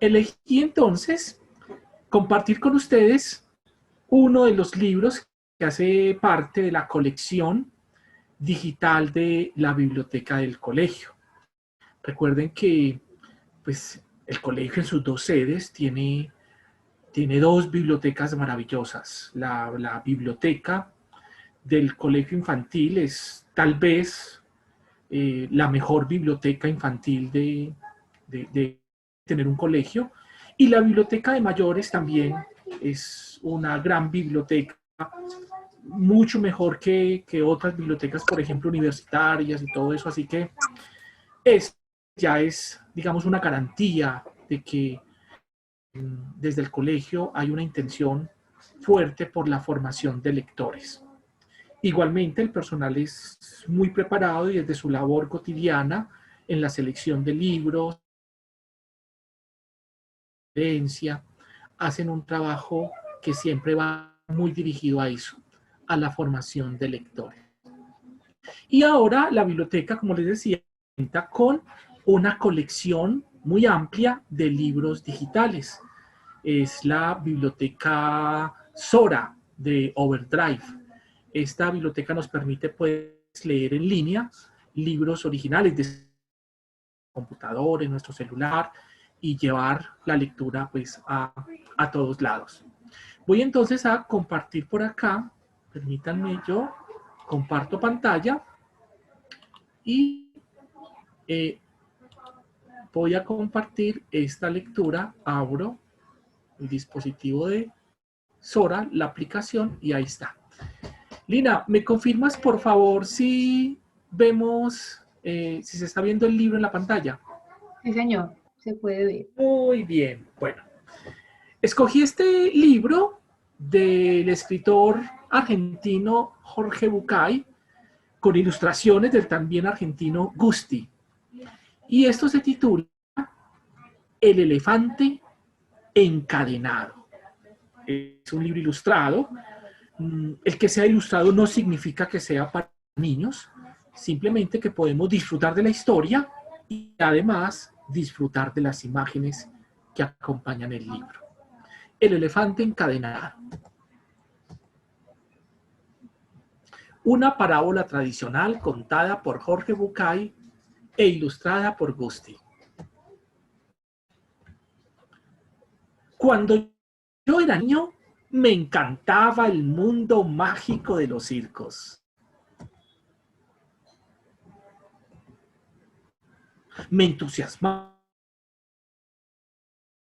Elegí entonces compartir con ustedes uno de los libros que hace parte de la colección digital de la biblioteca del colegio. Recuerden que pues, el colegio en sus dos sedes tiene dos bibliotecas maravillosas. La biblioteca del colegio infantil es tal vez la mejor biblioteca infantil de tener un colegio. Y la biblioteca de mayores también es una gran biblioteca, mucho mejor que otras bibliotecas, por ejemplo, universitarias y todo eso. Así que ya es, digamos, una garantía de que desde el colegio hay una intención fuerte por la formación de lectores. Igualmente, el personal es muy preparado y desde su labor cotidiana en la selección de libros, hacen un trabajo que siempre va muy dirigido a eso, a la formación de lectores. Y ahora la biblioteca, como les decía, cuenta con una colección muy amplia de libros digitales. Es la biblioteca Sora de Overdrive. Esta biblioteca nos permite pues, leer en línea libros originales de computador, en nuestro celular y llevar la lectura pues, a todos lados. Voy entonces a compartir por acá, permítanme yo, comparto pantalla y eh, voy a compartir esta lectura, abro el dispositivo de Sora, la aplicación, y ahí está. Lina, ¿me confirmas por favor si vemos, si se está viendo el libro en la pantalla? Sí, señor, se puede ver. Muy bien, bueno. Escogí este libro del escritor argentino Jorge Bucay, con ilustraciones del también argentino Gusti. Y esto se titula El elefante encadenado. Es un libro ilustrado. El que sea ilustrado no significa que sea para niños, simplemente que podemos disfrutar de la historia y además disfrutar de las imágenes que acompañan el libro. El elefante encadenado. Una parábola tradicional contada por Jorge Bucay e ilustrada por Gusti. Cuando yo era niño, me encantaba el mundo mágico de los circos. Me entusiasmaba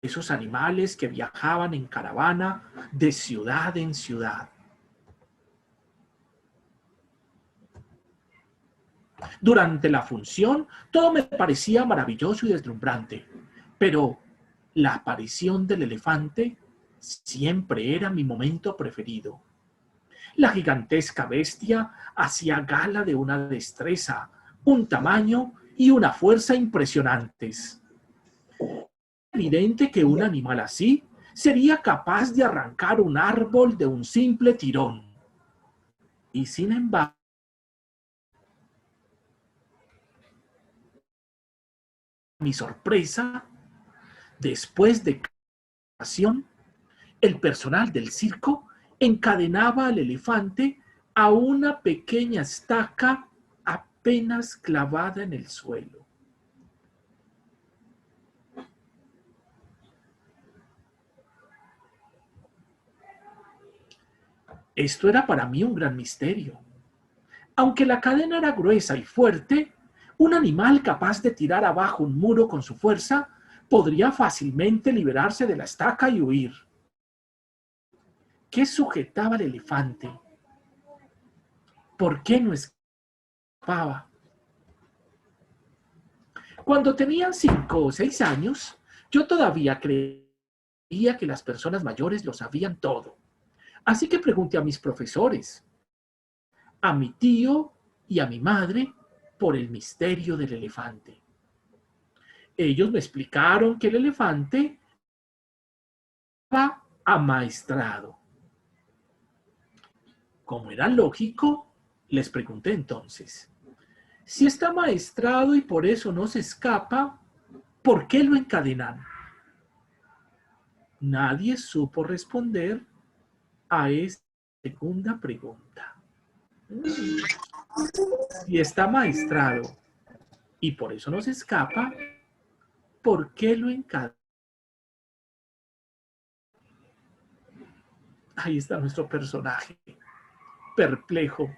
esos animales que viajaban en caravana de ciudad en ciudad. Durante la función, todo me parecía maravilloso y deslumbrante, pero la aparición del elefante siempre era mi momento preferido. La gigantesca bestia hacía gala de una destreza, un tamaño y una fuerza impresionantes. Es evidente que un animal así sería capaz de arrancar un árbol de un simple tirón. Y sin embargo, mi sorpresa, después de cada ocasión, el personal del circo encadenaba al elefante a una pequeña estaca apenas clavada en el suelo. Esto era para mí un gran misterio. Aunque la cadena era gruesa y fuerte, un animal capaz de tirar abajo un muro con su fuerza podría fácilmente liberarse de la estaca y huir. ¿Qué sujetaba al elefante? ¿Por qué no escapaba? Cuando tenía 5 o 6 años, yo todavía creía que las personas mayores lo sabían todo. Así que pregunté a mis profesores, a mi tío y a mi madre por el misterio del elefante. Ellos me explicaron que el elefante estaba amaestrado. Como era lógico, les pregunté entonces, si está amaestrado y por eso no se escapa, ¿por qué lo encadenan? Nadie supo responder a esa segunda pregunta. Si está maestrado y por eso no se escapa, ¿por qué lo encadena? Ahí está nuestro personaje, perplejo,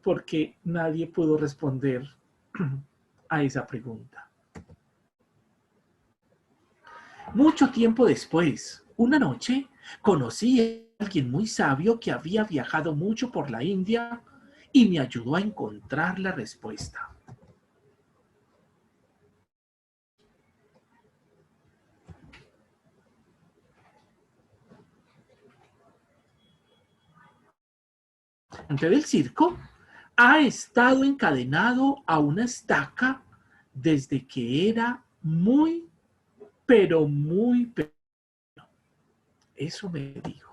porque nadie pudo responder a esa pregunta. Mucho tiempo después, una noche, conocí a alguien muy sabio que había viajado mucho por la India y me ayudó a encontrar la respuesta. El del circo ha estado encadenado a una estaca desde que era muy, pero muy pequeño. Eso me dijo.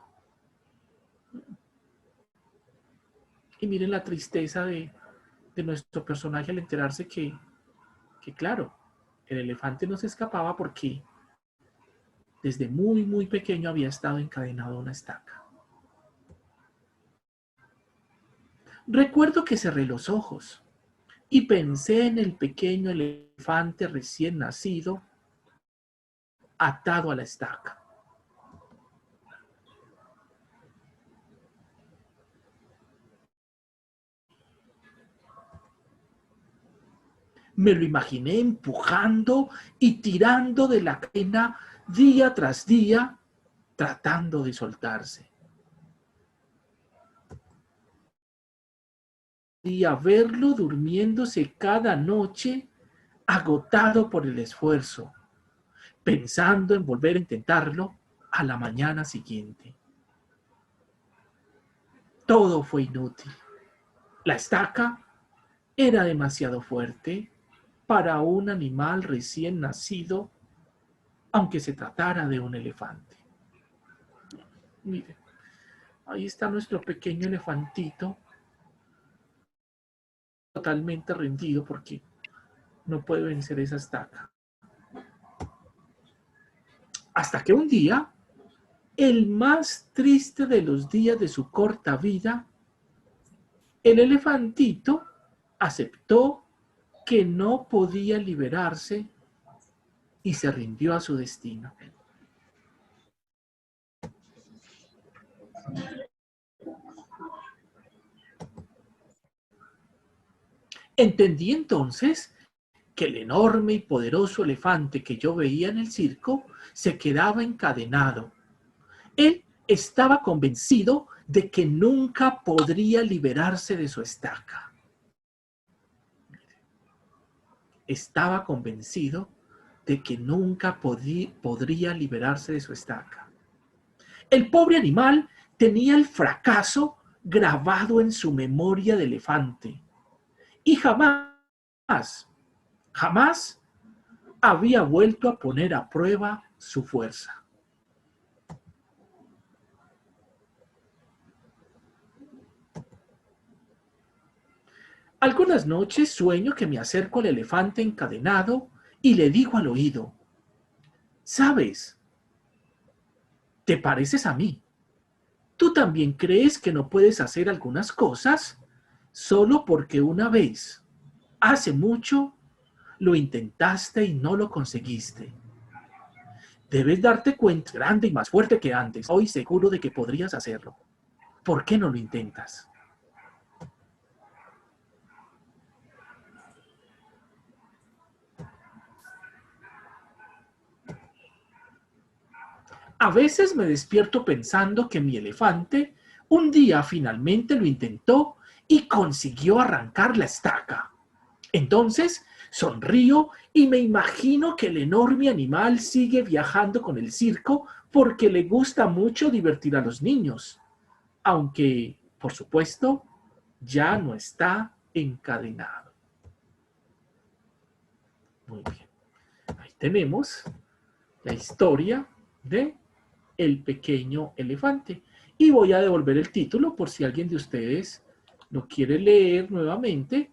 Y miren la tristeza de nuestro personaje al enterarse que, claro, el elefante no se escapaba porque desde muy, muy pequeño había estado encadenado a una estaca. Recuerdo que cerré los ojos y pensé en el pequeño elefante recién nacido atado a la estaca. Me lo imaginé empujando y tirando de la cadena día tras día, tratando de soltarse. Y a verlo durmiéndose cada noche, agotado por el esfuerzo, pensando en volver a intentarlo a la mañana siguiente. Todo fue inútil. La estaca era demasiado fuerte para un animal recién nacido, aunque se tratara de un elefante. Miren, ahí está nuestro pequeño elefantito, totalmente rendido porque no puede vencer esa estaca. Hasta que un día, el más triste de los días de su corta vida, el elefantito aceptó que no podía liberarse y se rindió a su destino. Entendí entonces que el enorme y poderoso elefante que yo veía en el circo se quedaba encadenado. Él estaba convencido de que nunca podría liberarse de su estaca. Estaba convencido de que nunca podría liberarse de su estaca. El pobre animal tenía el fracaso grabado en su memoria de elefante y jamás había vuelto a poner a prueba su fuerza. Algunas noches sueño que me acerco al elefante encadenado y le digo al oído: ¿sabes? ¿Te pareces a mí? ¿Tú también crees que no puedes hacer algunas cosas solo porque una vez, hace mucho, lo intentaste y no lo conseguiste? Debes darte cuenta, grande y más fuerte que antes. Hoy seguro de que podrías hacerlo. ¿Por qué no lo intentas? A veces me despierto pensando que mi elefante un día finalmente lo intentó y consiguió arrancar la estaca. Entonces sonrío y me imagino que el enorme animal sigue viajando con el circo porque le gusta mucho divertir a los niños, aunque, por supuesto, ya no está encadenado. Muy bien. Ahí tenemos la historia de El pequeño elefante. Y voy a devolver el título por si alguien de ustedes lo quiere leer nuevamente.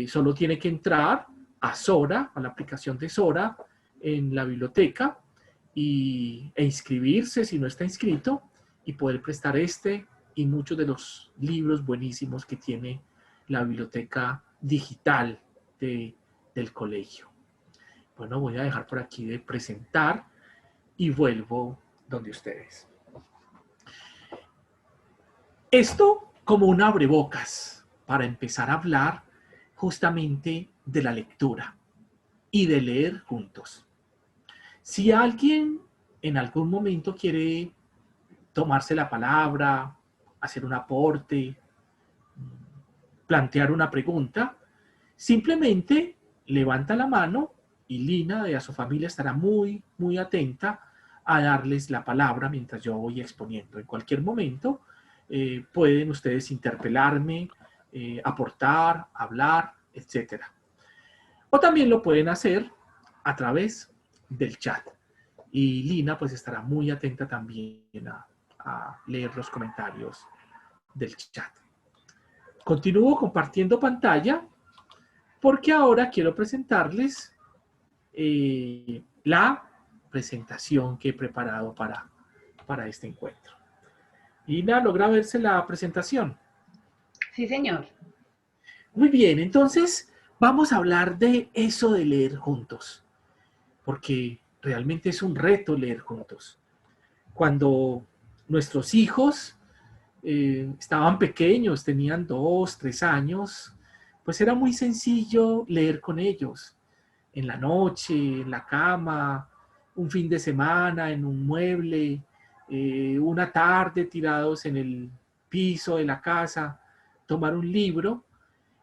Solo tiene que entrar a Sora, a la aplicación de Sora en la biblioteca e inscribirse si no está inscrito y poder prestar este y muchos de los libros buenísimos que tiene la biblioteca digital del colegio. Bueno, voy a dejar por aquí de presentar y vuelvo donde ustedes. Esto como un abrebocas para empezar a hablar justamente de la lectura y de leer juntos. Si alguien en algún momento quiere tomarse la palabra, hacer un aporte, plantear una pregunta, simplemente levanta la mano y Lina de A Su Familia estará muy, muy atenta a darles la palabra mientras yo voy exponiendo. En cualquier momento pueden ustedes interpelarme, aportar, hablar, etc. O también lo pueden hacer a través del chat. Y Lina pues estará muy atenta también a leer los comentarios del chat. Continúo compartiendo pantalla porque ahora quiero presentarles la presentación que he preparado para este encuentro. Lina, ¿logra verse la presentación? Sí, señor. Muy bien, entonces vamos a hablar de eso de leer juntos, porque realmente es un reto leer juntos. Cuando nuestros hijos estaban pequeños, tenían 2, 3 años, pues era muy sencillo leer con ellos. En la noche, en la cama, un fin de semana, en un mueble, una tarde tirados en el piso de la casa, tomar un libro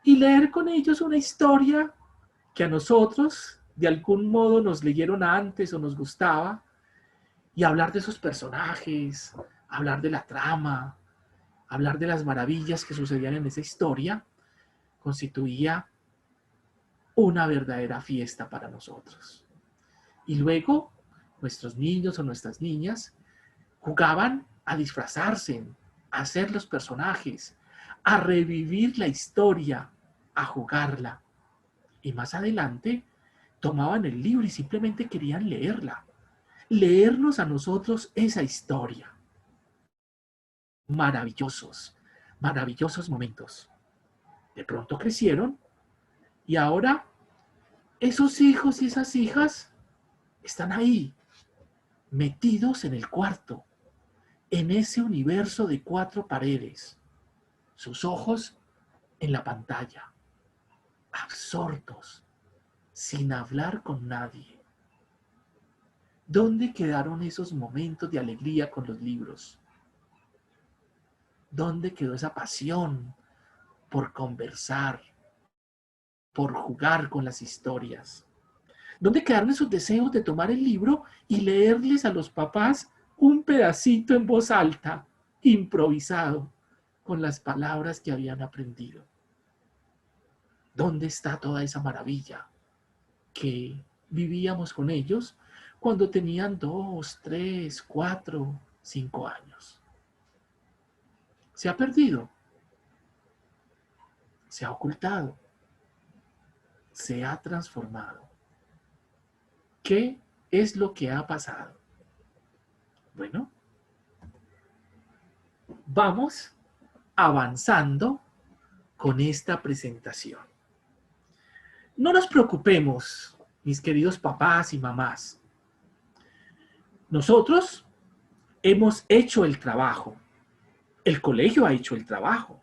y leer con ellos una historia que a nosotros de algún modo nos leyeron antes o nos gustaba y hablar de esos personajes, hablar de la trama, hablar de las maravillas que sucedían en esa historia, constituía una verdadera fiesta para nosotros. Y luego nuestros niños o nuestras niñas jugaban a disfrazarse, a ser los personajes, a revivir la historia, a jugarla. Y más adelante tomaban el libro y simplemente querían leerla, leernos a nosotros esa historia. Maravillosos, maravillosos momentos. De pronto crecieron y ahora esos hijos y esas hijas están ahí, metidos en el cuarto, en ese universo de 4 paredes, sus ojos en la pantalla, absortos, sin hablar con nadie. ¿Dónde quedaron esos momentos de alegría con los libros? ¿Dónde quedó esa pasión por conversar, por jugar con las historias? ¿Dónde quedaron esos deseos de tomar el libro y leerles a los papás un pedacito en voz alta, improvisado, con las palabras que habían aprendido? ¿Dónde está toda esa maravilla que vivíamos con ellos cuando tenían 2, 3, 4, 5 años? Se ha perdido, se ha ocultado, se ha transformado. ¿Qué es lo que ha pasado? Bueno, vamos avanzando con esta presentación. No nos preocupemos, mis queridos papás y mamás. Nosotros hemos hecho el trabajo. El colegio ha hecho el trabajo.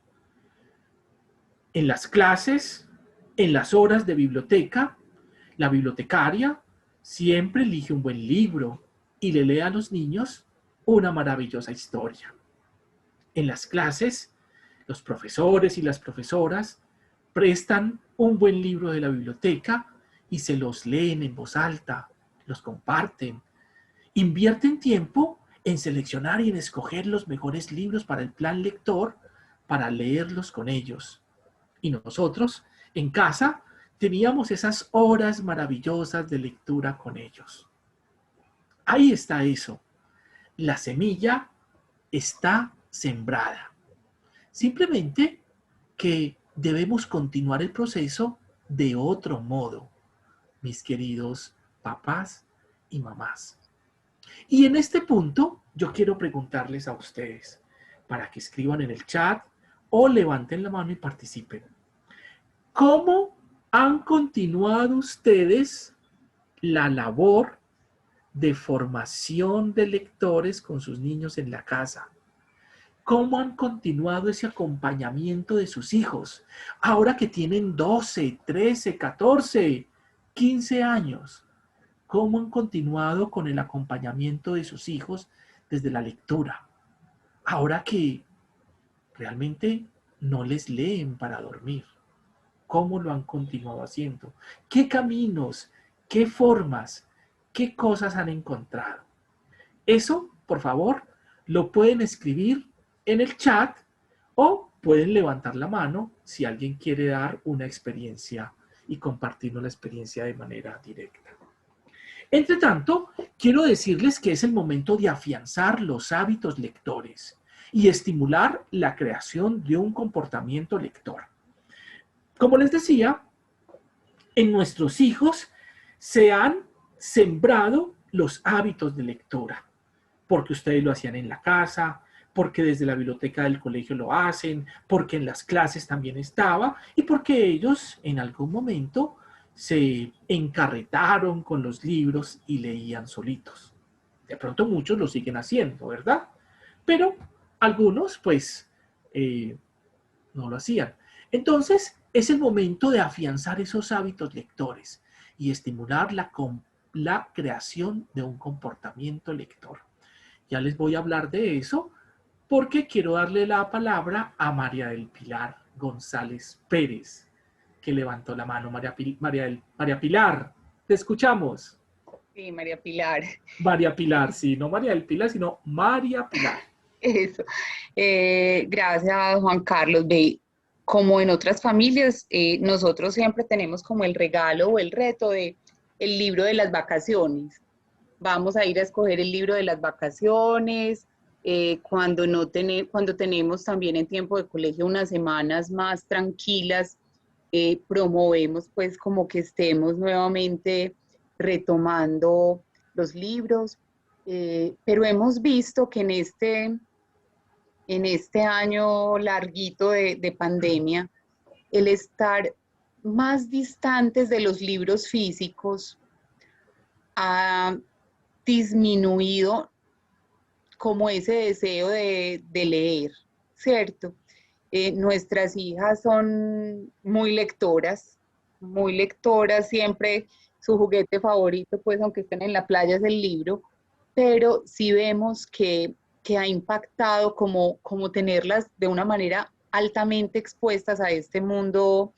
En las clases, en las horas de biblioteca, la bibliotecaria siempre elige un buen libro y le lee a los niños una maravillosa historia. En las clases, los profesores y las profesoras prestan un buen libro de la biblioteca y se los leen en voz alta, los comparten, invierten tiempo en seleccionar y en escoger los mejores libros para el plan lector para leerlos con ellos. Y nosotros, en casa, teníamos esas horas maravillosas de lectura con ellos. Ahí está eso. La semilla está sembrada. Simplemente que debemos continuar el proceso de otro modo, mis queridos papás y mamás. Y en este punto yo quiero preguntarles a ustedes para que escriban en el chat o levanten la mano y participen. ¿Cómo han continuado ustedes la labor de formación de lectores con sus niños en la casa? ¿Cómo han continuado ese acompañamiento de sus hijos ahora que tienen 12, 13, 14, 15 años? ¿Cómo han continuado con el acompañamiento de sus hijos desde la lectura? Ahora que realmente no les leen para dormir. ¿Cómo lo han continuado haciendo? ¿Qué caminos, qué formas, qué cosas han encontrado? Eso, por favor, lo pueden escribir en el chat o pueden levantar la mano si alguien quiere dar una experiencia y compartirnos la experiencia de manera directa. Entre tanto, quiero decirles que es el momento de afianzar los hábitos lectores y estimular la creación de un comportamiento lector. Como les decía, en nuestros hijos se han sembrado los hábitos de lectura, porque ustedes lo hacían en la casa, porque desde la biblioteca del colegio lo hacen, porque en las clases también estaba y porque ellos en algún momento se encarretaron con los libros y leían solitos. De pronto muchos lo siguen haciendo, ¿verdad? Pero algunos pues no lo hacían. Entonces es el momento de afianzar esos hábitos lectores y estimular la creación de un comportamiento lector. Ya les voy a hablar de eso porque quiero darle la palabra a María del Pilar González Pérez, que levantó la mano. María Pilar, te escuchamos. Sí, María Pilar. María Pilar, sí, no María del Pilar, sino María Pilar. Eso. Gracias, Juan Carlos. Ve, como en otras familias, nosotros siempre tenemos como el regalo o el reto de el libro de las vacaciones. Vamos a ir a escoger el libro de las vacaciones, cuando tenemos también en tiempo de colegio unas semanas más tranquilas, promovemos pues como que estemos nuevamente retomando los libros, pero hemos visto que en este año larguito de pandemia, el estar más distantes de los libros físicos ha disminuido como ese deseo de leer, ¿cierto? Nuestras hijas son muy lectoras, siempre su juguete favorito, pues aunque estén en la playa, es el libro, pero sí vemos que ha impactado como tenerlas de una manera altamente expuestas a este mundo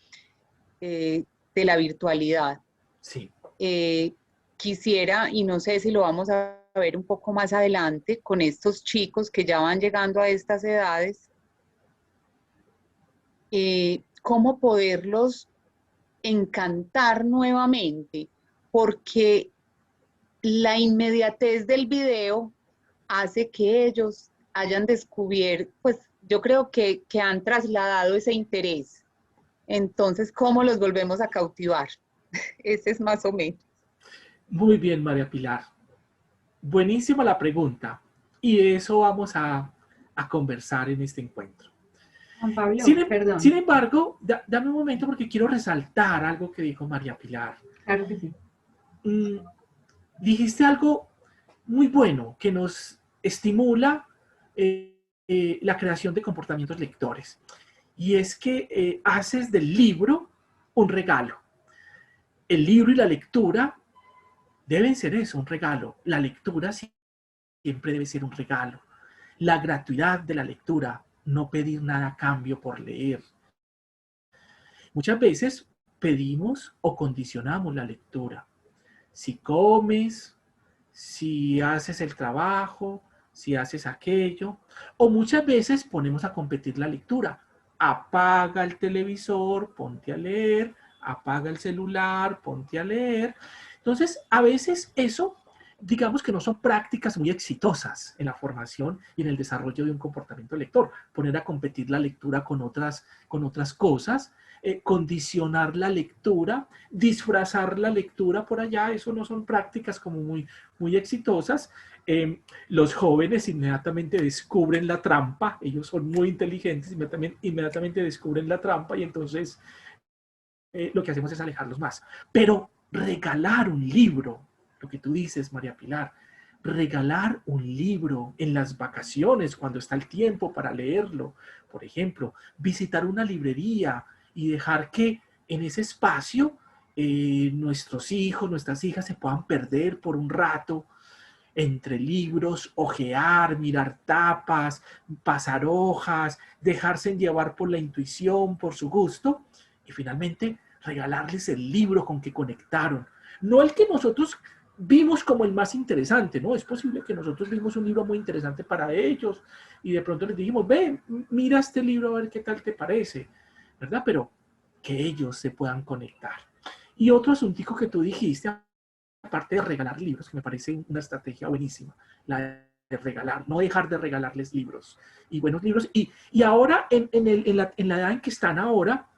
de la virtualidad. Sí. Quisiera, y no sé si lo vamos a ver un poco más adelante, con estos chicos que ya van llegando a estas edades, cómo poderlos encantar nuevamente, porque la inmediatez del video hace que ellos hayan descubierto, pues yo creo que han trasladado ese interés. Entonces, ¿cómo los volvemos a cautivar? Ese es más o menos. Muy bien, María Pilar. Buenísima la pregunta. Y de eso vamos a conversar en este encuentro. Juan Pablo, perdón. Sin embargo, dame un momento porque quiero resaltar algo que dijo María Pilar. Claro que sí. Dijiste algo muy bueno que nos estimula la creación de comportamientos lectores. Y es que haces del libro un regalo. El libro y la lectura deben ser eso, un regalo. La lectura siempre debe ser un regalo. La gratuidad de la lectura, no pedir nada a cambio por leer. Muchas veces pedimos o condicionamos la lectura. Si comes, si haces el trabajo, si haces aquello, o muchas veces ponemos a competir la lectura. Apaga el televisor, ponte a leer, apaga el celular, ponte a leer. Entonces, a veces eso, digamos que no son prácticas muy exitosas en la formación y en el desarrollo de un comportamiento lector. Poner a competir la lectura con otras cosas, condicionar la lectura, disfrazar la lectura por allá, eso no son prácticas como muy exitosas. Los jóvenes inmediatamente descubren la trampa, ellos son muy inteligentes, inmediatamente descubren la trampa y entonces lo que hacemos es alejarlos más. Pero regalar un libro, lo que tú dices, María Pilar, regalar un libro en las vacaciones, cuando está el tiempo para leerlo, por ejemplo, visitar una librería y dejar que en ese espacio nuestros hijos, nuestras hijas se puedan perder por un rato entre libros, ojear, mirar tapas, pasar hojas, dejarse llevar por la intuición, por su gusto, y finalmente regalarles el libro con que conectaron. No el que nosotros vimos como el más interesante, ¿no? Es posible que nosotros vimos un libro muy interesante para ellos y de pronto les dijimos, ven, mira este libro a ver qué tal te parece, ¿verdad? Pero que ellos se puedan conectar. Y otro asuntico que tú dijiste, aparte de regalar libros, que me parece una estrategia buenísima, la de regalar, no dejar de regalarles libros y buenos libros. Y ahora, en la edad en que están ahora,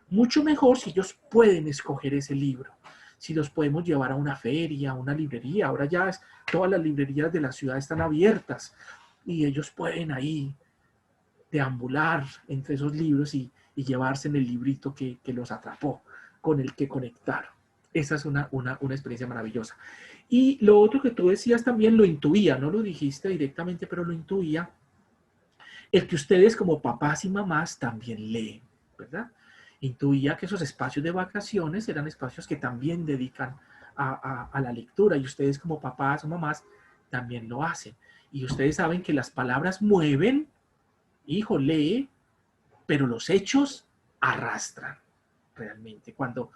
mucho mejor si ellos pueden escoger ese libro, si los podemos llevar a una feria, a una librería. Ahora ya todas las librerías de la ciudad están abiertas y ellos pueden ahí deambular entre esos libros y llevarse en el librito que los atrapó, con el que conectaron. Esa es una experiencia maravillosa. Y lo otro que tú decías también, lo intuía, no lo dijiste directamente, pero lo intuía, el que ustedes como papás y mamás también leen, ¿verdad? Intuía que esos espacios de vacaciones eran espacios que también dedican a la lectura y ustedes como papás o mamás también lo hacen. Y ustedes saben que las palabras mueven, hijo, lee, pero los hechos arrastran realmente. Cuando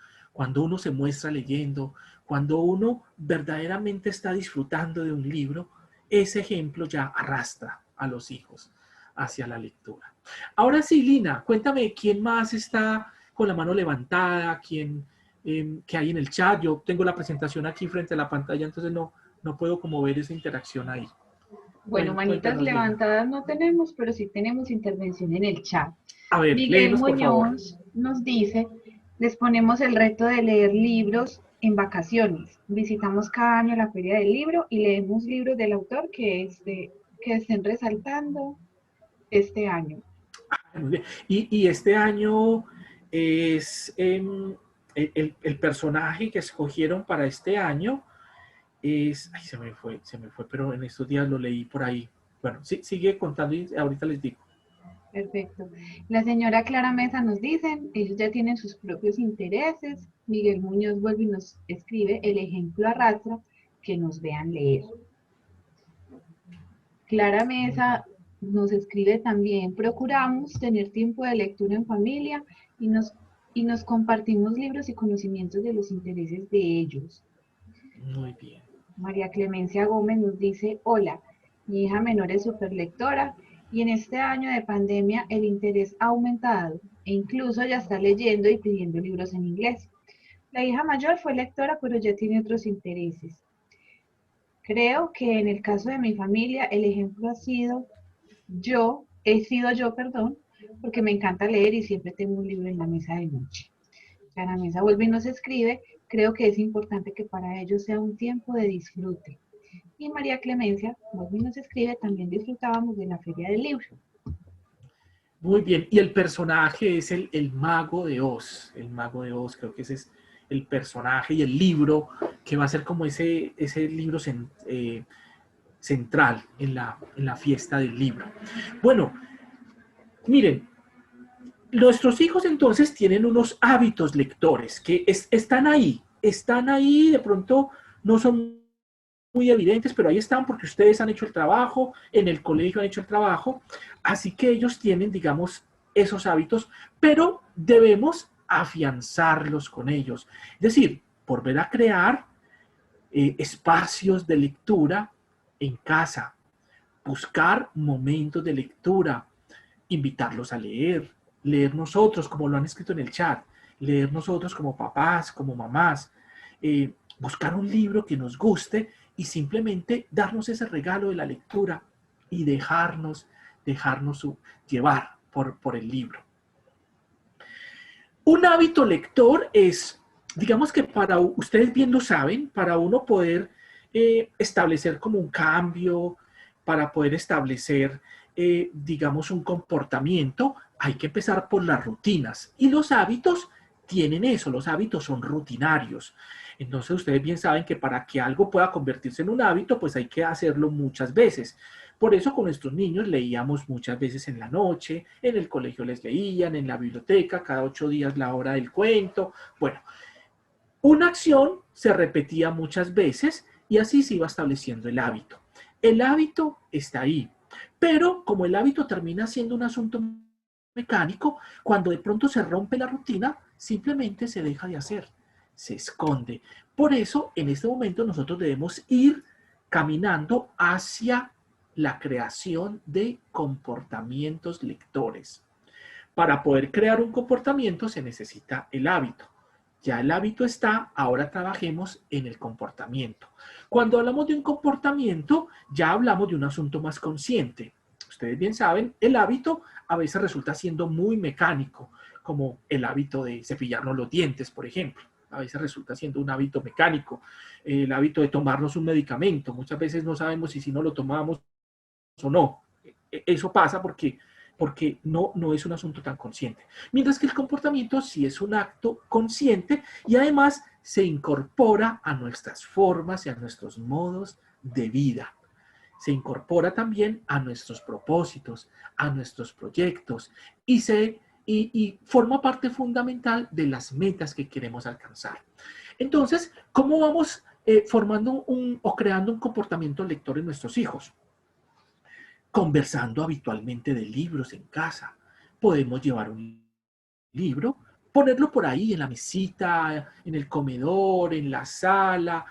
uno se muestra leyendo, cuando uno verdaderamente está disfrutando de un libro, ese ejemplo ya arrastra a los hijos hacia la lectura. Ahora sí, Lina, cuéntame quién más está con la mano levantada, qué hay en el chat. Yo tengo la presentación aquí frente a la pantalla, entonces no puedo como ver esa interacción ahí. Bueno, manitas Cuéntanos, Lina. levantadas no tenemos, pero sí tenemos intervención en el chat. A ver, Miguel léenos, por favor. Muñoz nos dice, les ponemos el reto de leer libros en vacaciones. Visitamos cada año la Feria del Libro y leemos libros del autor que estén resaltando este año. Muy bien. Y este año es el personaje que escogieron para este año es, ay, se me fue, pero en estos días lo leí por ahí. Bueno, sí, sigue contando y ahorita les digo. Perfecto. La señora Clara Mesa nos dice, ellos ya tienen sus propios intereses. Miguel Muñoz vuelve y nos escribe, el ejemplo arrastra que nos vean leer. Clara Mesa nos escribe también, procuramos tener tiempo de lectura en familia y nos compartimos libros y conocimientos de los intereses de ellos. Muy bien. María Clemencia Gómez nos dice, hola, mi hija menor es superlectora y en este año de pandemia el interés ha aumentado e incluso ya está leyendo y pidiendo libros en inglés. La hija mayor fue lectora, pero ya tiene otros intereses. Creo que en el caso de mi familia el ejemplo he sido yo, porque me encanta leer y siempre tengo un libro en la mesa de noche. Clara Mesa vuelve y nos escribe, creo que es importante que para ellos sea un tiempo de disfrute. Y María Clemencia vuelve y nos escribe, también disfrutábamos de la Feria del Libro. Muy bien. Y el personaje es el Mago de Oz. El Mago de Oz, creo que ese es el personaje y el libro que va a ser como ese libro central en la fiesta del libro. Bueno, miren, nuestros hijos entonces tienen unos hábitos lectores que están ahí, de pronto no son muy evidentes, pero ahí están porque ustedes han hecho el trabajo, en el colegio han hecho el trabajo, así que ellos tienen, digamos, esos hábitos, pero debemos afianzarlos con ellos. Es decir, volver a crear espacios de lectura en casa, buscar momentos de lectura, invitarlos a leer nosotros, como lo han escrito en el chat, leer nosotros como papás, como mamás, buscar un libro que nos guste y simplemente darnos ese regalo de la lectura y dejarnos llevar por el libro. Un hábito lector es, digamos que para ustedes bien lo saben, para uno poder establecer como un cambio, para poder establecer, digamos, un comportamiento, hay que empezar por las rutinas. Y los hábitos tienen eso, los hábitos son rutinarios. Entonces ustedes bien saben que para que algo pueda convertirse en un hábito, pues hay que hacerlo muchas veces. Por eso con nuestros niños leíamos muchas veces en la noche, en el colegio les leían, en la biblioteca, cada 8 días la hora del cuento. Bueno, una acción se repetía muchas veces y así se iba estableciendo el hábito. El hábito está ahí, pero como el hábito termina siendo un asunto mecánico, cuando de pronto se rompe la rutina, simplemente se deja de hacer, se esconde. Por eso, en este momento nosotros debemos ir caminando hacia la creación de comportamientos lectores. Para poder crear un comportamiento se necesita el hábito. Ya el hábito está, ahora trabajemos en el comportamiento. Cuando hablamos de un comportamiento, ya hablamos de un asunto más consciente. Ustedes bien saben, el hábito a veces resulta siendo muy mecánico, como el hábito de cepillarnos los dientes, por ejemplo. A veces resulta siendo un hábito mecánico, el hábito de tomarnos un medicamento. Muchas veces no sabemos si no lo tomamos o no. Eso pasa porque no es un asunto tan consciente. Mientras que el comportamiento sí es un acto consciente y además se incorpora a nuestras formas y a nuestros modos de vida. Se incorpora también a nuestros propósitos, a nuestros proyectos y forma parte fundamental de las metas que queremos alcanzar. Entonces, ¿cómo vamos formando o creando un comportamiento lector en nuestros hijos? Conversando habitualmente de libros en casa. Podemos llevar un libro, ponerlo por ahí en la mesita, en el comedor, en la sala,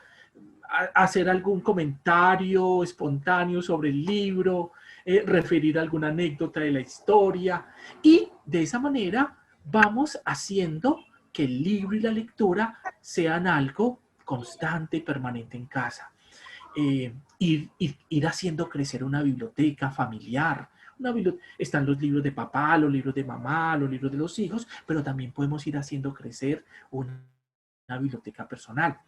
hacer algún comentario espontáneo sobre el libro, referir alguna anécdota de la historia y de esa manera vamos haciendo que el libro y la lectura sean algo constante y permanente en casa. Ir haciendo crecer una biblioteca familiar. Están los libros de papá, los libros de mamá, los libros de los hijos, pero también podemos ir haciendo crecer una biblioteca personal.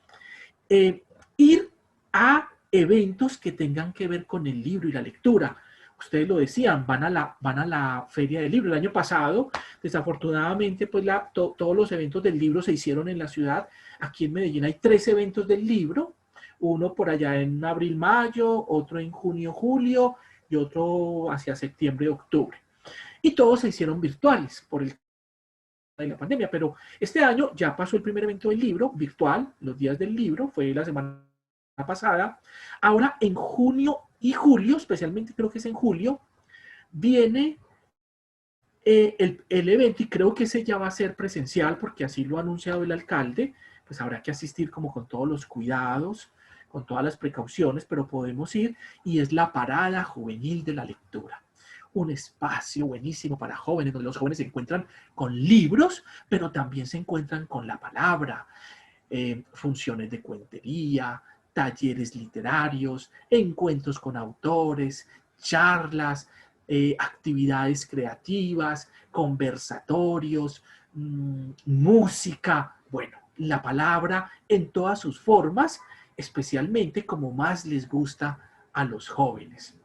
Ir a eventos que tengan que ver con el libro y la lectura. Ustedes lo decían, van a la feria del libro. El año pasado, desafortunadamente, pues todos los eventos del libro se hicieron en la ciudad. Aquí en Medellín hay 3 eventos del libro, uno por allá en abril, mayo, otro en junio, julio y otro hacia septiembre, octubre. Y todos se hicieron virtuales por el de la pandemia, pero este año ya pasó el primer evento del libro virtual, los días del libro, fue la semana pasada. Ahora en junio y julio, especialmente creo que es en julio, viene el evento y creo que ese ya va a ser presencial porque así lo ha anunciado el alcalde, pues habrá que asistir como con todos los cuidados, con todas las precauciones, pero podemos ir y es la Parada Juvenil de la Lectura. Un espacio buenísimo para jóvenes, donde los jóvenes se encuentran con libros, pero también se encuentran con la palabra, funciones de cuentería, talleres literarios, encuentros con autores, charlas, actividades creativas, conversatorios, música, bueno, la palabra en todas sus formas, especialmente como más les gusta a los jóvenes.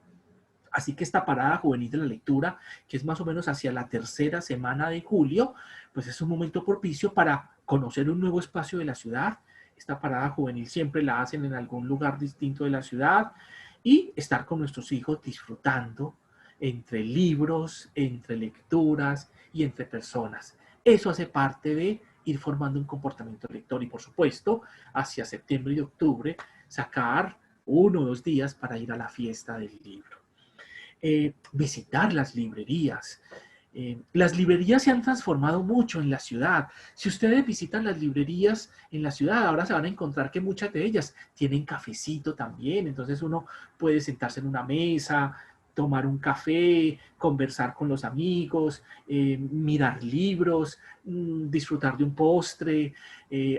Así que esta parada juvenil de la lectura, que es más o menos hacia la tercera semana de julio, pues es un momento propicio para conocer un nuevo espacio de la ciudad. Esta parada juvenil siempre la hacen en algún lugar distinto de la ciudad y estar con nuestros hijos disfrutando entre libros, entre lecturas y entre personas. Eso hace parte de ir formando un comportamiento lector y, por supuesto, hacia septiembre y octubre, sacar 1 o 2 días para ir a la fiesta del libro. Visitar las librerías. Las librerías se han transformado mucho en la ciudad. Si ustedes visitan las librerías en la ciudad, ahora se van a encontrar que muchas de ellas tienen cafecito también. Entonces uno puede sentarse en una mesa, tomar un café, conversar con los amigos, mirar libros, disfrutar de un postre.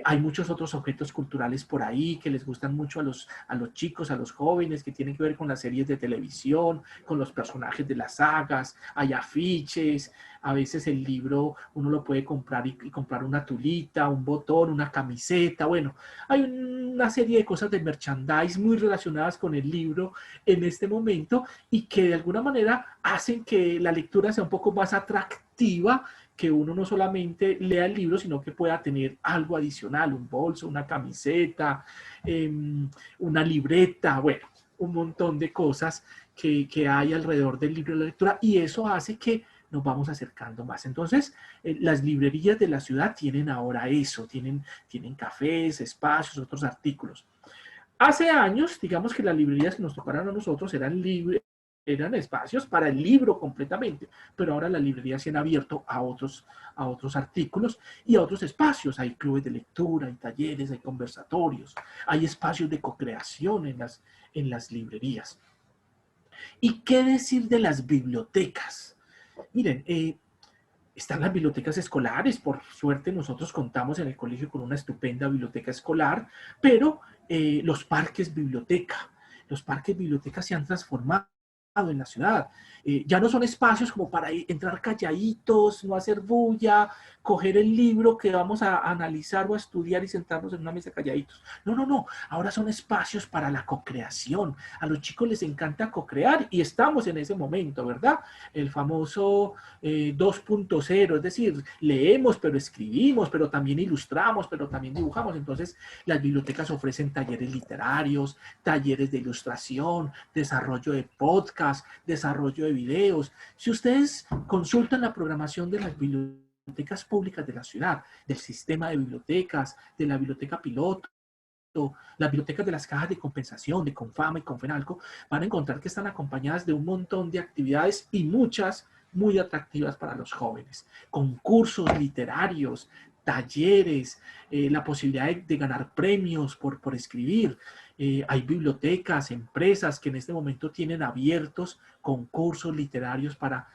Hay muchos otros objetos culturales por ahí que les gustan mucho a los chicos, a los jóvenes, que tienen que ver con las series de televisión, con los personajes de las sagas. Hay afiches, a veces el libro uno lo puede comprar y comprar una tulita, un botón, una camiseta. Bueno, hay una serie de cosas de merchandise muy relacionadas con el libro en este momento y que de alguna manera hacen que la lectura sea un poco más atractiva, que uno no solamente lea el libro, sino que pueda tener algo adicional, un bolso, una camiseta, una libreta, bueno, un montón de cosas que hay alrededor del libro de la lectura, y eso hace que nos vamos acercando más. Entonces, las librerías de la ciudad tienen ahora eso, tienen cafés, espacios, otros artículos. Hace años, digamos que las librerías que nos tocaron a nosotros eran espacios para el libro completamente, pero ahora las librerías se han abierto a otros artículos y a otros espacios. Hay clubes de lectura, hay talleres, hay conversatorios, hay espacios de co-creación en las librerías. ¿Y qué decir de las bibliotecas? Miren, están las bibliotecas escolares. Por suerte nosotros contamos en el colegio con una estupenda biblioteca escolar, pero los parques biblioteca se han transformado en la ciudad. Ya no son espacios como para entrar calladitos, no hacer bulla, coger el libro que vamos a analizar o a estudiar y sentarnos en una mesa calladitos. No, no, no. Ahora son espacios para la co-creación. A los chicos les encanta co-crear y estamos en ese momento, ¿verdad? El famoso 2.0, es decir, leemos, pero escribimos, pero también ilustramos, pero también dibujamos. Entonces, las bibliotecas ofrecen talleres literarios, talleres de ilustración, desarrollo de podcast, desarrollo de videos. Si ustedes consultan la programación de las bibliotecas públicas de la ciudad, del sistema de bibliotecas, de la biblioteca piloto, las bibliotecas de las cajas de compensación, de Confama y Confenalco, van a encontrar que están acompañadas de un montón de actividades y muchas muy atractivas para los jóvenes. Concursos literarios, talleres, la posibilidad de ganar premios por escribir. Hay bibliotecas, empresas que en este momento tienen abiertos concursos literarios para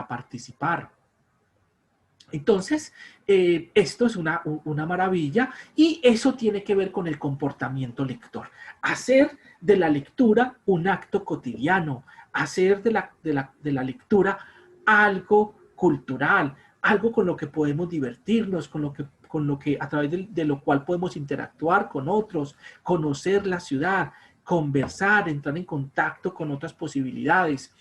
participar. Entonces, esto es una maravilla y eso tiene que ver con el comportamiento lector. Hacer de la lectura un acto cotidiano, hacer de la lectura algo cultural, algo con lo que podemos divertirnos, con lo que a través de lo cual podemos interactuar con otros, conocer la ciudad, conversar, entrar en contacto con otras posibilidades.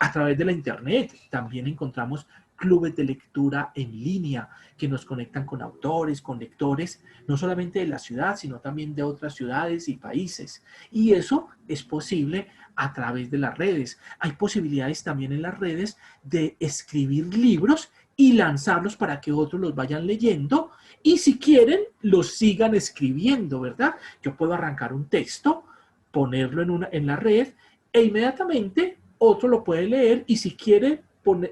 A través de la internet también encontramos clubes de lectura en línea que nos conectan con autores, con lectores, no solamente de la ciudad, sino también de otras ciudades y países. Y eso es posible a través de las redes. Hay posibilidades también en las redes de escribir libros y lanzarlos para que otros los vayan leyendo y si quieren los sigan escribiendo, ¿verdad? Yo puedo arrancar un texto, ponerlo en la red e inmediatamente otro lo puede leer y si quiere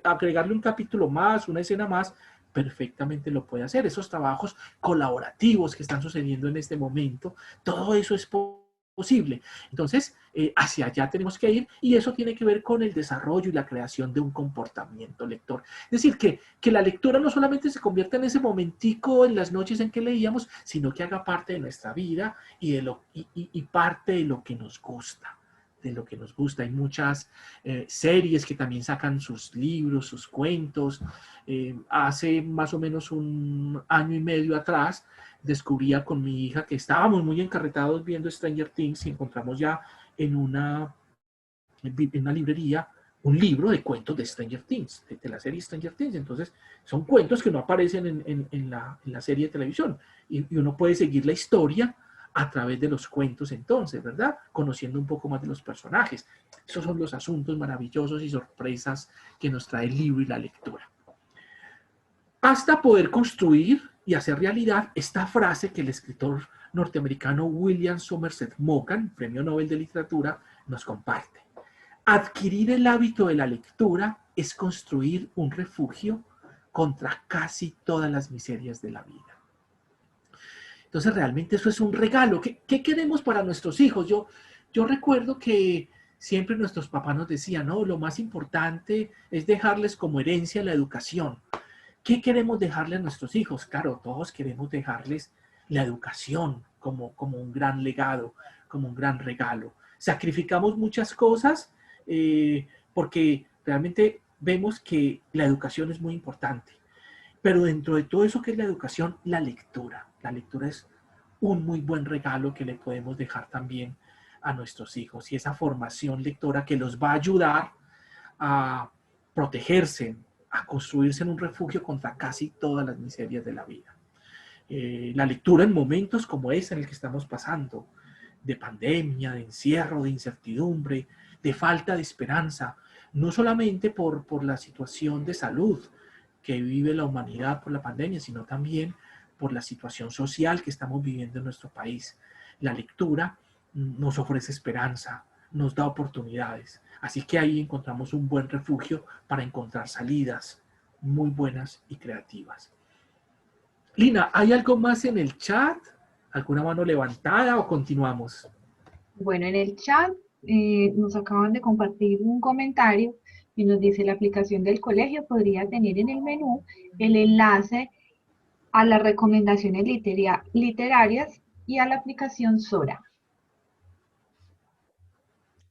agregarle un capítulo más, una escena más, perfectamente lo puede hacer. Esos trabajos colaborativos que están sucediendo en este momento, todo eso es posible. Entonces, hacia allá tenemos que ir y eso tiene que ver con el desarrollo y la creación de un comportamiento lector. Es decir, que la lectura no solamente se convierta en ese momentico en las noches en que leíamos, sino que haga parte de nuestra vida y parte de lo que nos gusta. Hay muchas series que también sacan sus libros, sus cuentos. Hace más o menos un año y medio atrás descubría con mi hija que estábamos muy encarretados viendo Stranger Things y encontramos ya en una librería un libro de cuentos de Stranger Things, de la serie Stranger Things. Entonces son cuentos que no aparecen en la serie de televisión y uno puede seguir la historia a través de los cuentos entonces, ¿verdad? Conociendo un poco más de los personajes. Esos son los asuntos maravillosos y sorpresas que nos trae el libro y la lectura. Hasta poder construir y hacer realidad esta frase que el escritor norteamericano William Somerset Maugham, Premio Nobel de Literatura, nos comparte. Adquirir el hábito de la lectura es construir un refugio contra casi todas las miserias de la vida. Entonces realmente eso es un regalo. ¿Qué queremos para nuestros hijos? Yo recuerdo que siempre nuestros papás nos decían, no, lo más importante es dejarles como herencia la educación. ¿Qué queremos dejarle a nuestros hijos? Claro, todos queremos dejarles la educación como un gran legado, como un gran regalo. Sacrificamos muchas cosas porque realmente vemos que la educación es muy importante. Pero dentro de todo eso que es la educación, la lectura. La lectura es un muy buen regalo que le podemos dejar también a nuestros hijos y esa formación lectora que los va a ayudar a protegerse, a construirse en un refugio contra casi todas las miserias de la vida. La lectura en momentos como ese en el que estamos pasando, de pandemia, de encierro, de incertidumbre, de falta de esperanza, no solamente por la situación de salud que vive la humanidad por la pandemia, sino también por la situación social que estamos viviendo en nuestro país. La lectura nos ofrece esperanza, nos da oportunidades. Así que ahí encontramos un buen refugio para encontrar salidas muy buenas y creativas. Lina, ¿hay algo más en el chat? ¿Alguna mano levantada o continuamos? Bueno, en el chat nos acaban de compartir un comentario y nos dice la aplicación del colegio podría tener en el menú el enlace a las recomendaciones literarias y a la aplicación Sora.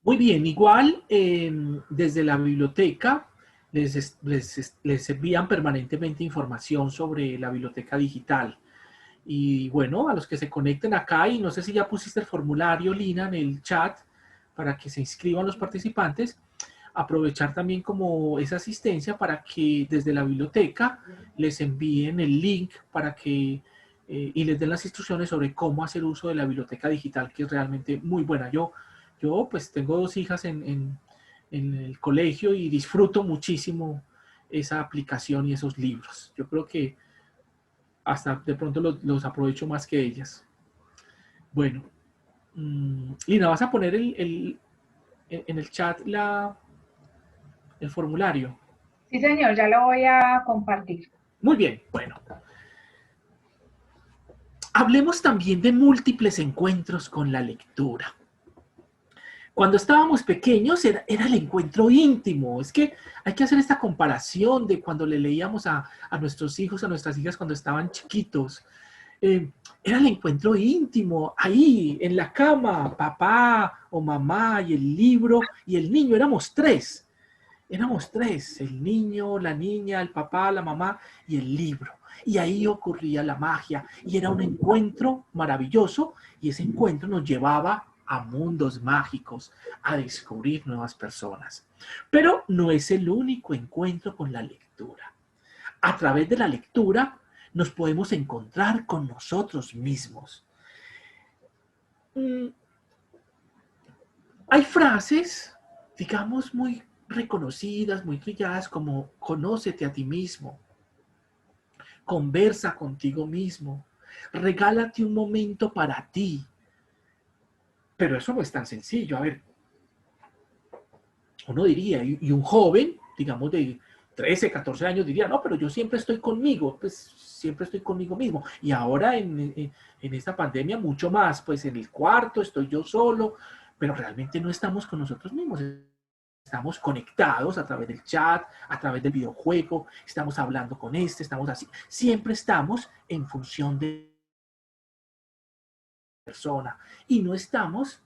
Muy bien, igual desde la biblioteca les envían permanentemente información sobre la biblioteca digital. Y bueno, a los que se conecten acá, y no sé si ya pusiste el formulario, Lina, en el chat, para que se inscriban los participantes, aprovechar también como esa asistencia para que desde la biblioteca les envíen el link para que y les den las instrucciones sobre cómo hacer uso de la biblioteca digital, que es realmente muy buena. Yo pues tengo dos hijas en el colegio y disfruto muchísimo esa aplicación y esos libros. Yo creo que hasta de pronto los aprovecho más que ellas. Bueno, Lina, ¿vas a poner en el chat el formulario? Sí, señor, ya lo voy a compartir. Muy bien, bueno. Hablemos también de múltiples encuentros con la lectura. Cuando estábamos pequeños era el encuentro íntimo. Es que hay que hacer esta comparación de cuando le leíamos a nuestros hijos, a nuestras hijas cuando estaban chiquitos. Era el encuentro íntimo, ahí, en la cama, papá o mamá y el libro y el niño, éramos tres. Éramos tres, el niño, la niña, el papá, la mamá y el libro. Y ahí ocurría la magia y era un encuentro maravilloso y ese encuentro nos llevaba a mundos mágicos, a descubrir nuevas personas. Pero no es el único encuentro con la lectura. A través de la lectura nos podemos encontrar con nosotros mismos. Hay frases, digamos, muy reconocidas, muy trilladas, como conócete a ti mismo, conversa contigo mismo, regálate un momento para ti. Pero eso no es tan sencillo. A ver, uno diría, y un joven, digamos de 13, 14 años diría, no, pero yo siempre estoy conmigo, pues siempre estoy conmigo mismo. Y ahora en esta pandemia mucho más, pues en el cuarto estoy yo solo, pero realmente no estamos con nosotros mismos. Estamos conectados a través del chat, a través del videojuego, estamos hablando con estamos así. Siempre estamos en función de la persona y no estamos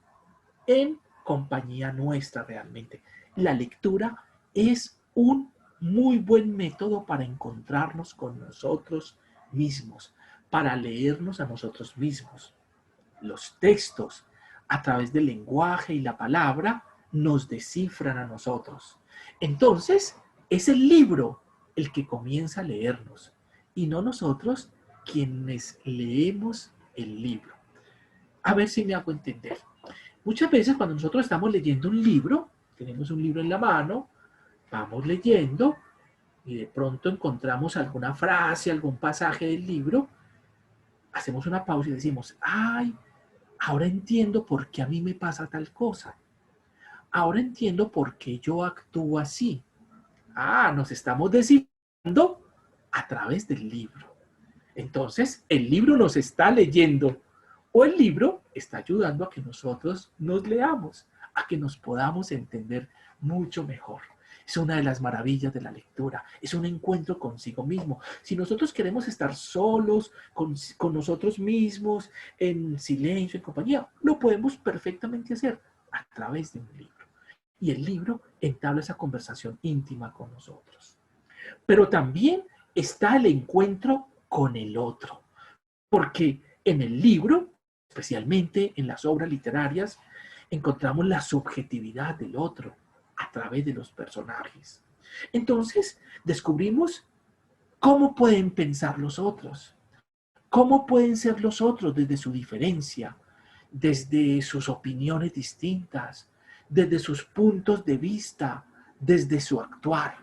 en compañía nuestra realmente. La lectura es un muy buen método para encontrarnos con nosotros mismos, para leernos a nosotros mismos. Los textos, a través del lenguaje y la palabra, nos descifran a nosotros. Entonces, es el libro el que comienza a leernos y no nosotros quienes leemos el libro. A ver si me hago entender. Muchas veces cuando nosotros estamos leyendo un libro, tenemos un libro en la mano, vamos leyendo y de pronto encontramos alguna frase, algún pasaje del libro, hacemos una pausa y decimos, ay, ahora entiendo por qué a mí me pasa tal cosa. Ahora entiendo por qué yo actúo así. Ah, nos estamos descifrando a través del libro. Entonces, el libro nos está leyendo o el libro está ayudando a que nosotros nos leamos, a que nos podamos entender mucho mejor. Es una de las maravillas de la lectura, es un encuentro consigo mismo. Si nosotros queremos estar solos, con nosotros mismos, en silencio, en compañía, lo podemos perfectamente hacer a través de un libro. Y el libro entabla esa conversación íntima con nosotros. Pero también está el encuentro con el otro, porque en el libro, especialmente en las obras literarias, encontramos la subjetividad del otro a través de los personajes. Entonces, descubrimos cómo pueden pensar los otros, cómo pueden ser los otros desde su diferencia, desde sus opiniones distintas, desde sus puntos de vista, desde su actuar.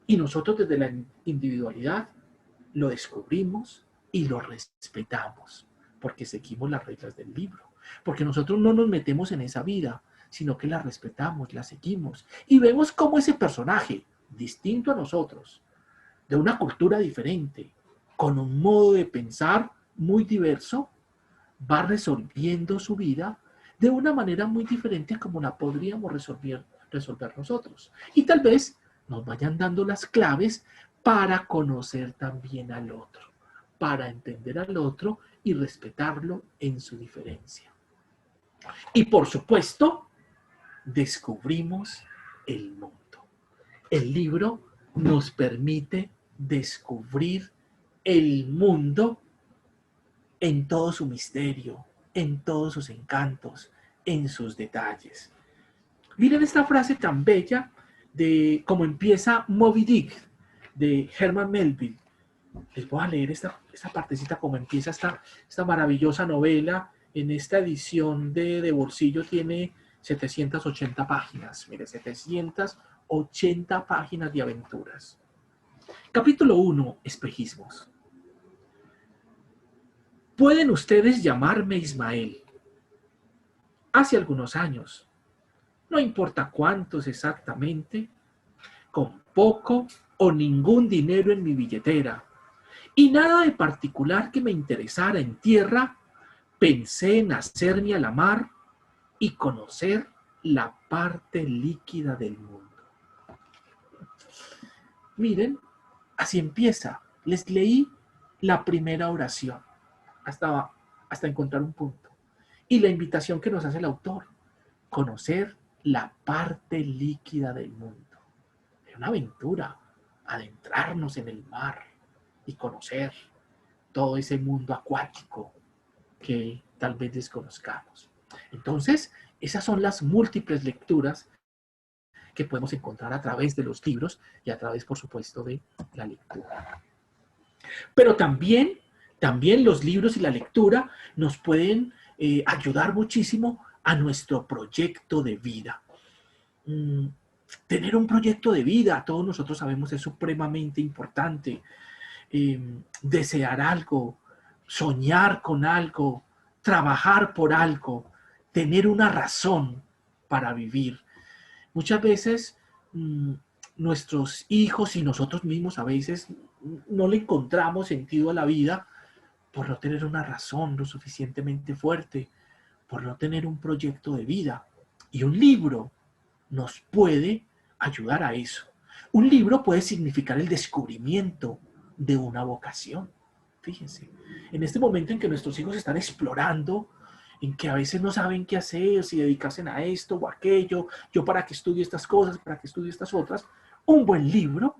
Y nosotros desde la individualidad lo descubrimos y lo respetamos, porque seguimos las reglas del libro, porque nosotros no nos metemos en esa vida, sino que la respetamos, la seguimos y vemos cómo ese personaje, distinto a nosotros, de una cultura diferente, con un modo de pensar muy diverso, va resolviendo su vida de una manera muy diferente como la podríamos resolver nosotros. Y tal vez nos vayan dando las claves para conocer también al otro, para entender al otro y respetarlo en su diferencia. Y por supuesto, descubrimos el mundo. El libro nos permite descubrir el mundo en todo su misterio, en todos sus encantos, en sus detalles. Miren esta frase tan bella de cómo empieza Moby Dick, de Herman Melville. Les voy a leer esta partecita, cómo empieza esta maravillosa novela. En esta edición de bolsillo tiene 780 páginas. Mire, 780 páginas de aventuras. Capítulo 1, espejismos. Pueden ustedes llamarme Ismael. Hace algunos años, no importa cuántos exactamente, con poco o ningún dinero en mi billetera y nada de particular que me interesara en tierra, pensé en hacerme a la mar y conocer la parte líquida del mundo. Miren, así empieza. Les leí la primera oración hasta encontrar un punto. Y la invitación que nos hace el autor, conocer la parte líquida del mundo. Es una aventura, adentrarnos en el mar y conocer todo ese mundo acuático que tal vez desconozcamos. Entonces, esas son las múltiples lecturas que podemos encontrar a través de los libros y a través, por supuesto, de la lectura. Pero también los libros y la lectura nos pueden ayudar muchísimo a nuestro proyecto de vida. Tener un proyecto de vida, todos nosotros sabemos, es supremamente importante. Desear algo, soñar con algo, trabajar por algo, tener una razón para vivir. Muchas veces nuestros hijos y nosotros mismos a veces no le encontramos sentido a la vida por no tener una razón lo suficientemente fuerte, por no tener un proyecto de vida. Y un libro nos puede ayudar a eso. Un libro puede significar el descubrimiento de una vocación. Fíjense, en este momento en que nuestros hijos están explorando, en que a veces no saben qué hacer, si dedicarse a esto o aquello, yo para qué estudio estas cosas, para qué estudio estas otras, un buen libro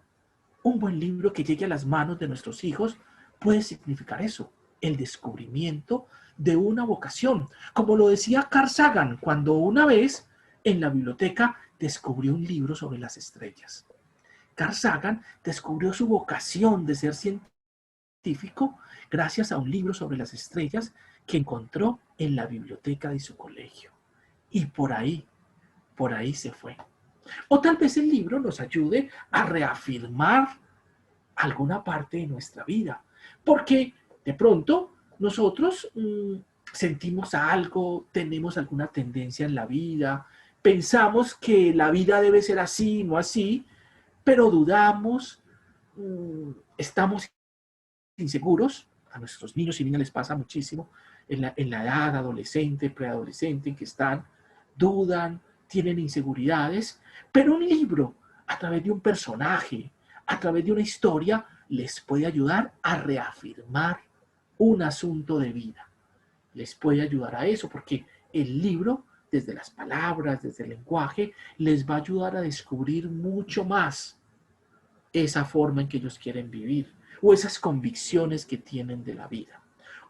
que llegue a las manos de nuestros hijos puede significar eso, el descubrimiento de una vocación. Como lo decía Carl Sagan cuando una vez en la biblioteca descubrió un libro sobre las estrellas. Carl Sagan descubrió su vocación de ser científico gracias a un libro sobre las estrellas que encontró en la biblioteca de su colegio. Y por ahí se fue. O tal vez el libro nos ayude a reafirmar alguna parte de nuestra vida. Porque de pronto nosotros sentimos algo, tenemos alguna tendencia en la vida, pensamos que la vida debe ser así, no así, pero dudamos, estamos inseguros. A nuestros niños y niñas les pasa muchísimo en la edad adolescente, preadolescente en que están, dudan, tienen inseguridades, pero un libro, a través de un personaje, a través de una historia, les puede ayudar a reafirmar un asunto de vida. Les puede ayudar a eso, porque el libro, desde las palabras, desde el lenguaje, les va a ayudar a descubrir mucho más esa forma en que ellos quieren vivir o esas convicciones que tienen de la vida.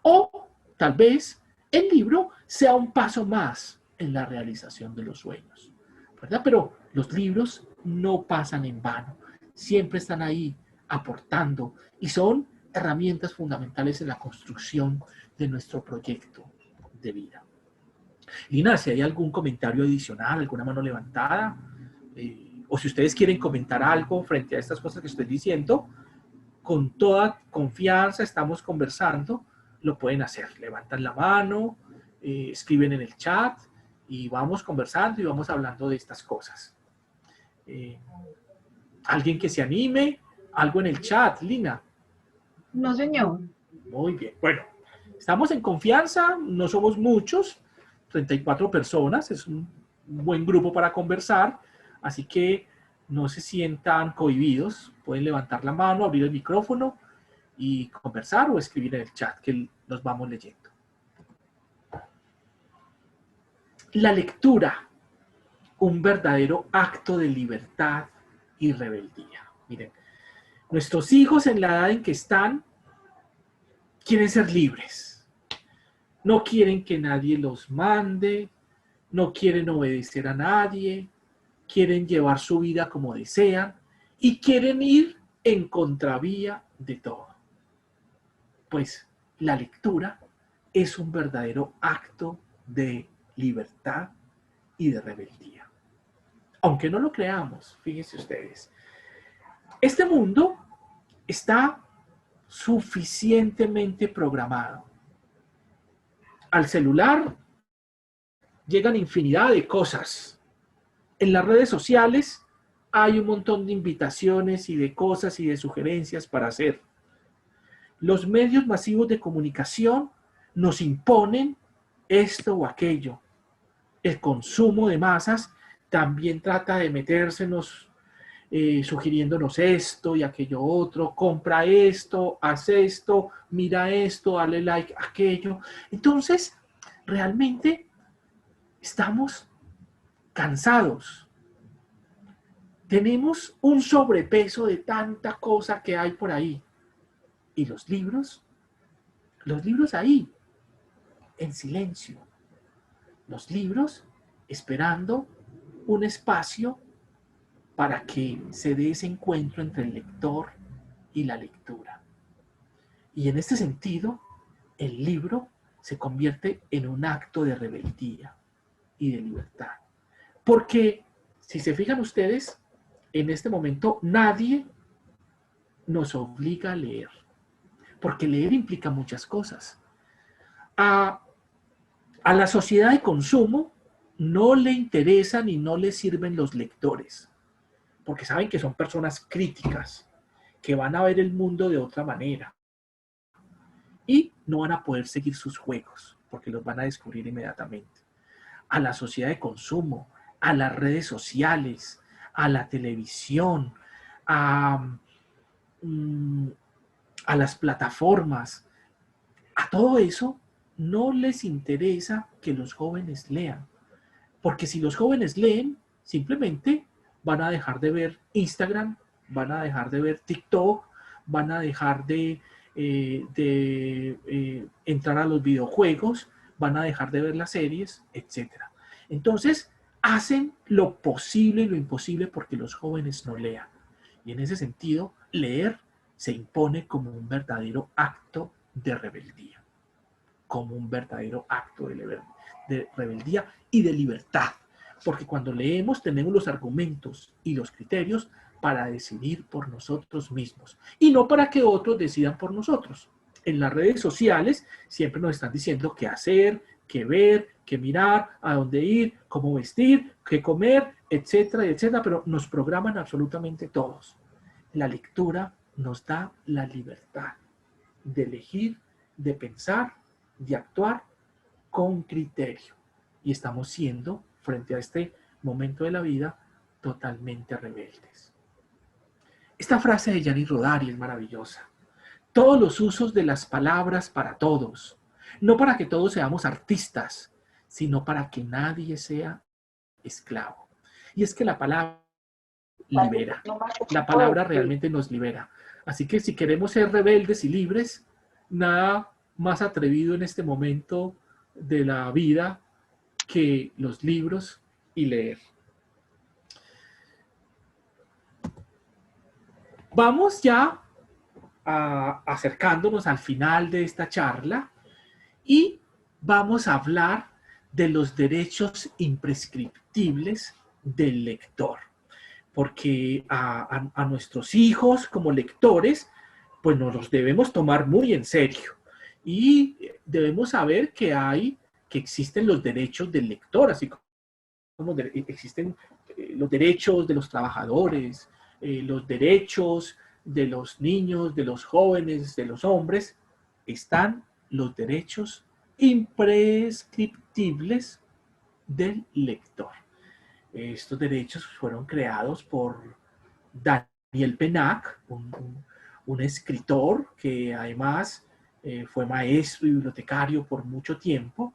O tal vez el libro sea un paso más en la realización de los sueños, ¿verdad? Pero los libros no pasan en vano, siempre están ahí aportando y son herramientas fundamentales en la construcción de nuestro proyecto de vida. Lina, si hay algún comentario adicional, alguna mano levantada, o si ustedes quieren comentar algo frente a estas cosas que estoy diciendo, con toda confianza estamos conversando, lo pueden hacer. Levantan la mano, escriben en el chat y vamos conversando y vamos hablando de estas cosas. ¿Alguien que se anime? Algo en el chat, Lina. No, señor. Muy bien. Bueno, estamos en confianza, no somos muchos, 34 personas, es un buen grupo para conversar, así que no se sientan cohibidos, pueden levantar la mano, abrir el micrófono y conversar o escribir en el chat que los vamos leyendo. La lectura, un verdadero acto de libertad y rebeldía. Miren, nuestros hijos en la edad en que están quieren ser libres. No quieren que nadie los mande, no quieren obedecer a nadie, quieren llevar su vida como desean y quieren ir en contravía de todo. Pues la lectura es un verdadero acto de libertad y de rebeldía. Aunque no lo creamos, fíjense ustedes, este mundo está suficientemente programado. Al celular llegan infinidad de cosas. En las redes sociales hay un montón de invitaciones y de cosas y de sugerencias para hacer. Los medios masivos de comunicación nos imponen esto o aquello. El consumo de masas también trata de metérsenos sugiriéndonos esto y aquello otro, compra esto, haz esto, mira esto, dale like a aquello. Entonces, realmente estamos cansados. Tenemos un sobrepeso de tanta cosa que hay por ahí. Y los libros ahí, en silencio. Los libros esperando un espacio para que se dé ese encuentro entre el lector y la lectura. Y en este sentido, el libro se convierte en un acto de rebeldía y de libertad. Porque, si se fijan ustedes, en este momento nadie nos obliga a leer. Porque leer implica muchas cosas. A la sociedad de consumo no le interesan y no le sirven los lectores. Porque saben que son personas críticas, que van a ver el mundo de otra manera. Y no van a poder seguir sus juegos, porque los van a descubrir inmediatamente. A la sociedad de consumo, a las redes sociales, a la televisión, a las plataformas, a todo eso no les interesa que los jóvenes lean. Porque si los jóvenes leen, simplemente van a dejar de ver Instagram, van a dejar de ver TikTok, van a dejar de entrar a los videojuegos, van a dejar de ver las series, etc. Entonces, hacen lo posible y lo imposible porque los jóvenes no lean. Y en ese sentido, leer se impone como un verdadero acto de rebeldía, como un verdadero acto de rebeldía y de libertad. Porque cuando leemos tenemos los argumentos y los criterios para decidir por nosotros mismos y no para que otros decidan por nosotros. En las redes sociales siempre nos están diciendo qué hacer, qué ver, qué mirar, a dónde ir, cómo vestir, qué comer, etcétera, etcétera, pero nos programan absolutamente todos. La lectura nos da la libertad de elegir, de pensar, de actuar con criterio. Y estamos siendo frente a este momento de la vida, totalmente rebeldes. Esta frase de Gianni Rodari es maravillosa. Todos los usos de las palabras para todos, no para que todos seamos artistas, sino para que nadie sea esclavo. Y es que la palabra libera, la palabra realmente nos libera. Así que si queremos ser rebeldes y libres, nada más atrevido en este momento de la vida que los libros y leer. Vamos ya acercándonos al final de esta charla y vamos a hablar de los derechos imprescriptibles del lector, porque a nuestros hijos como lectores, pues nos los debemos tomar muy en serio y debemos saber que existen los derechos del lector, así como existen los derechos de los trabajadores, los derechos de los niños, de los jóvenes, de los hombres, están los derechos imprescriptibles del lector. Estos derechos fueron creados por Daniel Pennac, un escritor que además fue maestro y bibliotecario por mucho tiempo.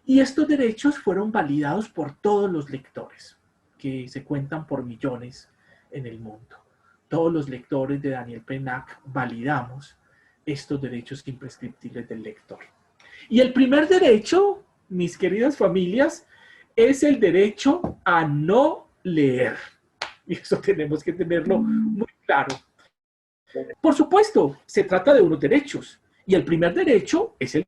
Y estos derechos fueron validados por todos los lectores, que se cuentan por millones en el mundo. Todos los lectores de Daniel Pennac validamos estos derechos imprescriptibles del lector. Y el primer derecho, mis queridas familias, es el derecho a no leer. Y eso tenemos que tenerlo muy claro. Por supuesto, se trata de unos derechos. Y el primer derecho es el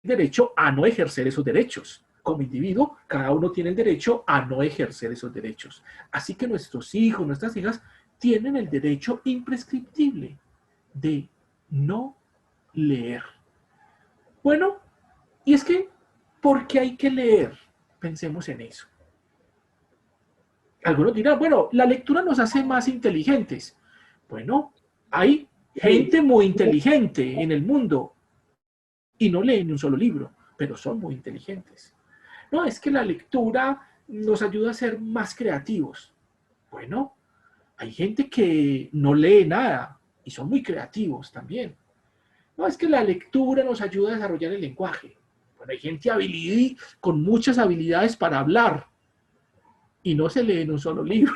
derecho a no ejercer esos derechos. Como individuo, cada uno tiene el derecho a no ejercer esos derechos. Así que nuestros hijos, nuestras hijas, tienen el derecho imprescriptible de no leer. Bueno, y es que, ¿por qué hay que leer? Pensemos en eso. Algunos dirán, bueno, la lectura nos hace más inteligentes. Bueno, hay gente muy inteligente en el mundo y no leen ni un solo libro, pero son muy inteligentes. No, es que la lectura nos ayuda a ser más creativos. Bueno, hay gente que no lee nada y son muy creativos también. No, es que la lectura nos ayuda a desarrollar el lenguaje. Bueno, hay gente con muchas habilidades para hablar y no se lee en un solo libro.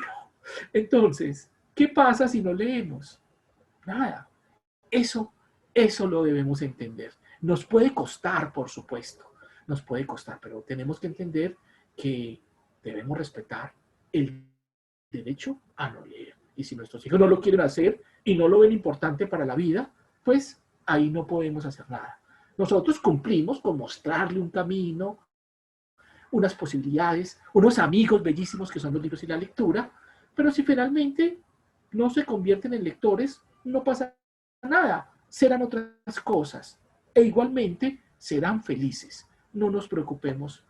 Entonces, ¿qué pasa si no leemos? Nada. Eso lo debemos entender. Nos puede costar, por supuesto. Nos puede costar, pero tenemos que entender que debemos respetar el derecho a no leer. Y si nuestros hijos no lo quieren hacer y no lo ven importante para la vida, pues ahí no podemos hacer nada. Nosotros cumplimos con mostrarle un camino, unas posibilidades, unos amigos bellísimos que son los libros y la lectura, pero si finalmente no se convierten en lectores, no pasa nada, serán otras cosas e igualmente serán felices. No nos preocupemos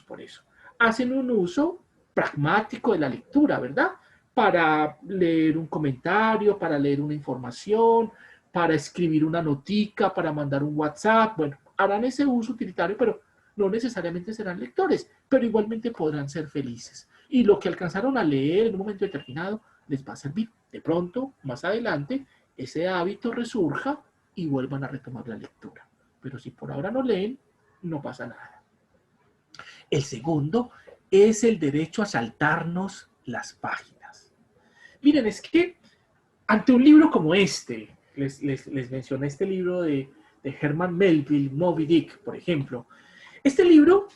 por eso. Hacen un uso pragmático de la lectura, ¿verdad? Para leer un comentario, para leer una información, para escribir una notica, para mandar un WhatsApp. Bueno, harán ese uso utilitario, pero no necesariamente serán lectores, pero igualmente podrán ser felices. Y lo que alcanzaron a leer en un momento determinado les va a servir. De pronto, más adelante, ese hábito resurja y vuelvan a retomar la lectura. Pero si por ahora no leen, no pasa nada. El segundo es el derecho a saltarnos las páginas. Miren, es que ante un libro como este, les mencioné este libro de Herman Melville, Moby Dick, por ejemplo. Este libro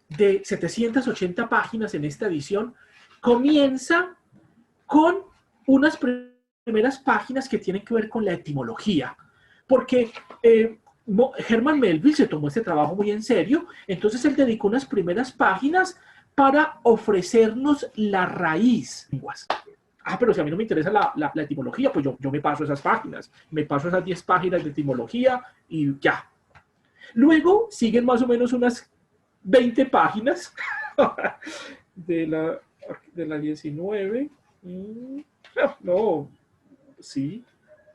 de 780 páginas en esta edición comienza con unas primeras páginas que tienen que ver con la etimología, porque Herman Melville se tomó este trabajo muy en serio, entonces él dedicó unas primeras páginas para ofrecernos la raíz. Pero si a mí no me interesa la etimología, pues yo me paso esas páginas, me paso esas 10 páginas de etimología y ya. Luego siguen más o menos unas 20 páginas de la 19,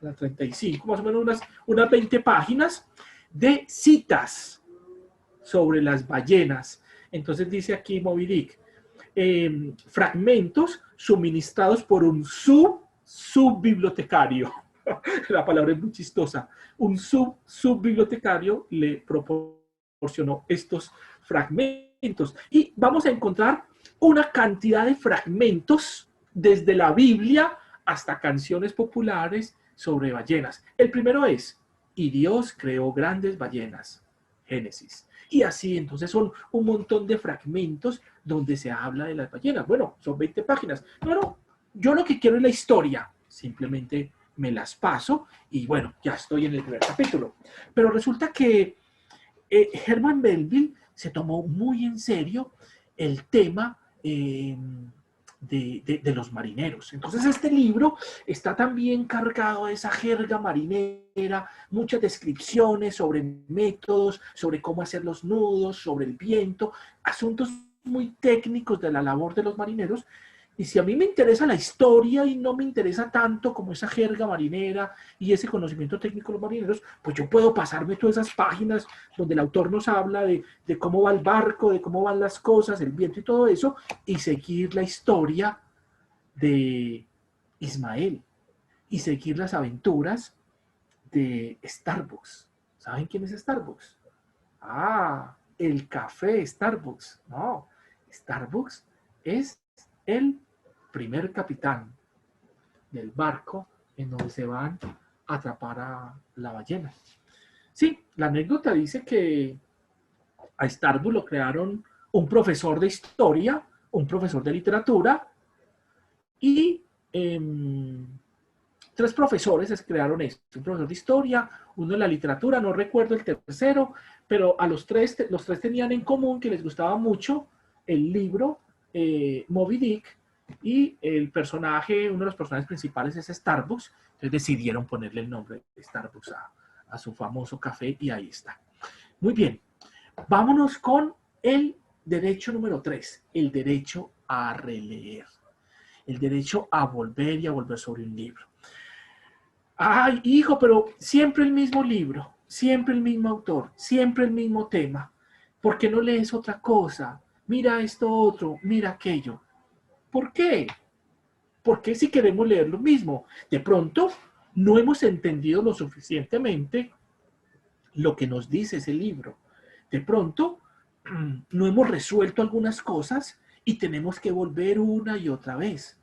la 35, más o menos unas 20 páginas de citas sobre las ballenas. Entonces dice aquí Moby Dick, fragmentos suministrados por un subbibliotecario. La palabra es muy chistosa. Un subbibliotecario le proporcionó estos fragmentos. Y vamos a encontrar una cantidad de fragmentos desde la Biblia hasta canciones populares sobre ballenas. El primero es, y Dios creó grandes ballenas, Génesis. Y así, entonces son un montón de fragmentos donde se habla de las ballenas. Bueno, son 20 páginas. No, yo lo que quiero es la historia. Simplemente me las paso y bueno, ya estoy en el primer capítulo. Pero resulta que Herman Melville se tomó muy en serio el tema de los marineros. Entonces este libro está también cargado de esa jerga marinera, muchas descripciones sobre métodos, sobre cómo hacer los nudos, sobre el viento, asuntos muy técnicos de la labor de los marineros. Y si a mí me interesa la historia y no me interesa tanto como esa jerga marinera y ese conocimiento técnico de los marineros, pues yo puedo pasarme todas esas páginas donde el autor nos habla de cómo va el barco, de cómo van las cosas, el viento y todo eso, y seguir la historia de Ismael y seguir las aventuras de Starbucks. ¿Saben quién es Starbucks? Ah, el café Starbucks. No, Starbucks es el primer capitán del barco en donde se van a atrapar a la ballena. Sí, la anécdota dice que a Starbucks lo crearon un profesor de historia, un profesor de literatura y tres profesores crearon esto. Un profesor de historia, uno de la literatura, no recuerdo el tercero, pero a los tres tenían en común que les gustaba mucho el libro Moby Dick y el personaje, uno de los personajes principales es Starbucks, entonces decidieron ponerle el nombre de Starbucks a su famoso café y ahí está. Muy bien, vámonos con el derecho número 3, el derecho a releer, el derecho a volver y a volver sobre un libro. Ay, hijo, pero siempre el mismo libro, siempre el mismo autor, siempre el mismo tema. ¿Por qué no lees otra cosa? Mira esto otro, mira aquello. ¿Por qué? ¿Por qué si queremos leer lo mismo? De pronto no hemos entendido lo suficientemente lo que nos dice ese libro. De pronto no hemos resuelto algunas cosas y tenemos que volver una y otra vez.